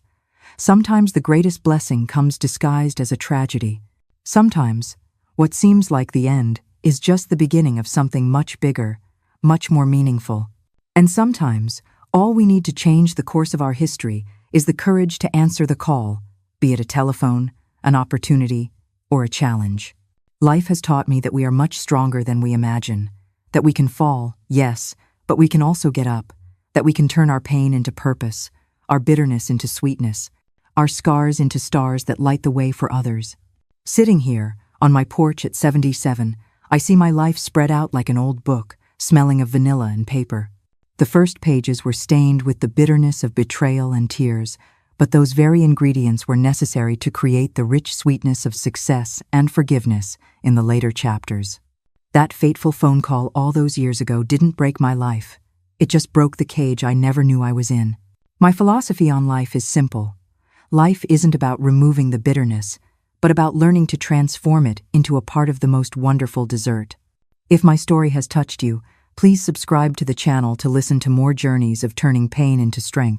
Sometimes the greatest blessing comes disguised as a tragedy. Sometimes, what seems like the end is just the beginning of something much bigger, much more meaningful. And sometimes, all we need to change the course of our history is the courage to answer the call, be it a telephone, an opportunity, or a challenge. Life has taught me that we are much stronger than we imagine, that we can fall, yes, but we can also get up, that we can turn our pain into purpose, our bitterness into sweetness, our scars into stars that light the way for others. Sitting here, on my porch at 77, I see my life spread out like an old book, smelling of vanilla and paper. The first pages were stained with the bitterness of betrayal and tears, but those very ingredients were necessary to create the rich sweetness of success and forgiveness in the later chapters. That fateful phone call all those years ago didn't break my life. It just broke the cage I never knew I was in. My philosophy on life is simple. Life isn't about removing the bitterness, but about learning to transform it into a part of the most wonderful dessert. If my story has touched you, please subscribe to the channel to listen to more journeys of turning pain into strength.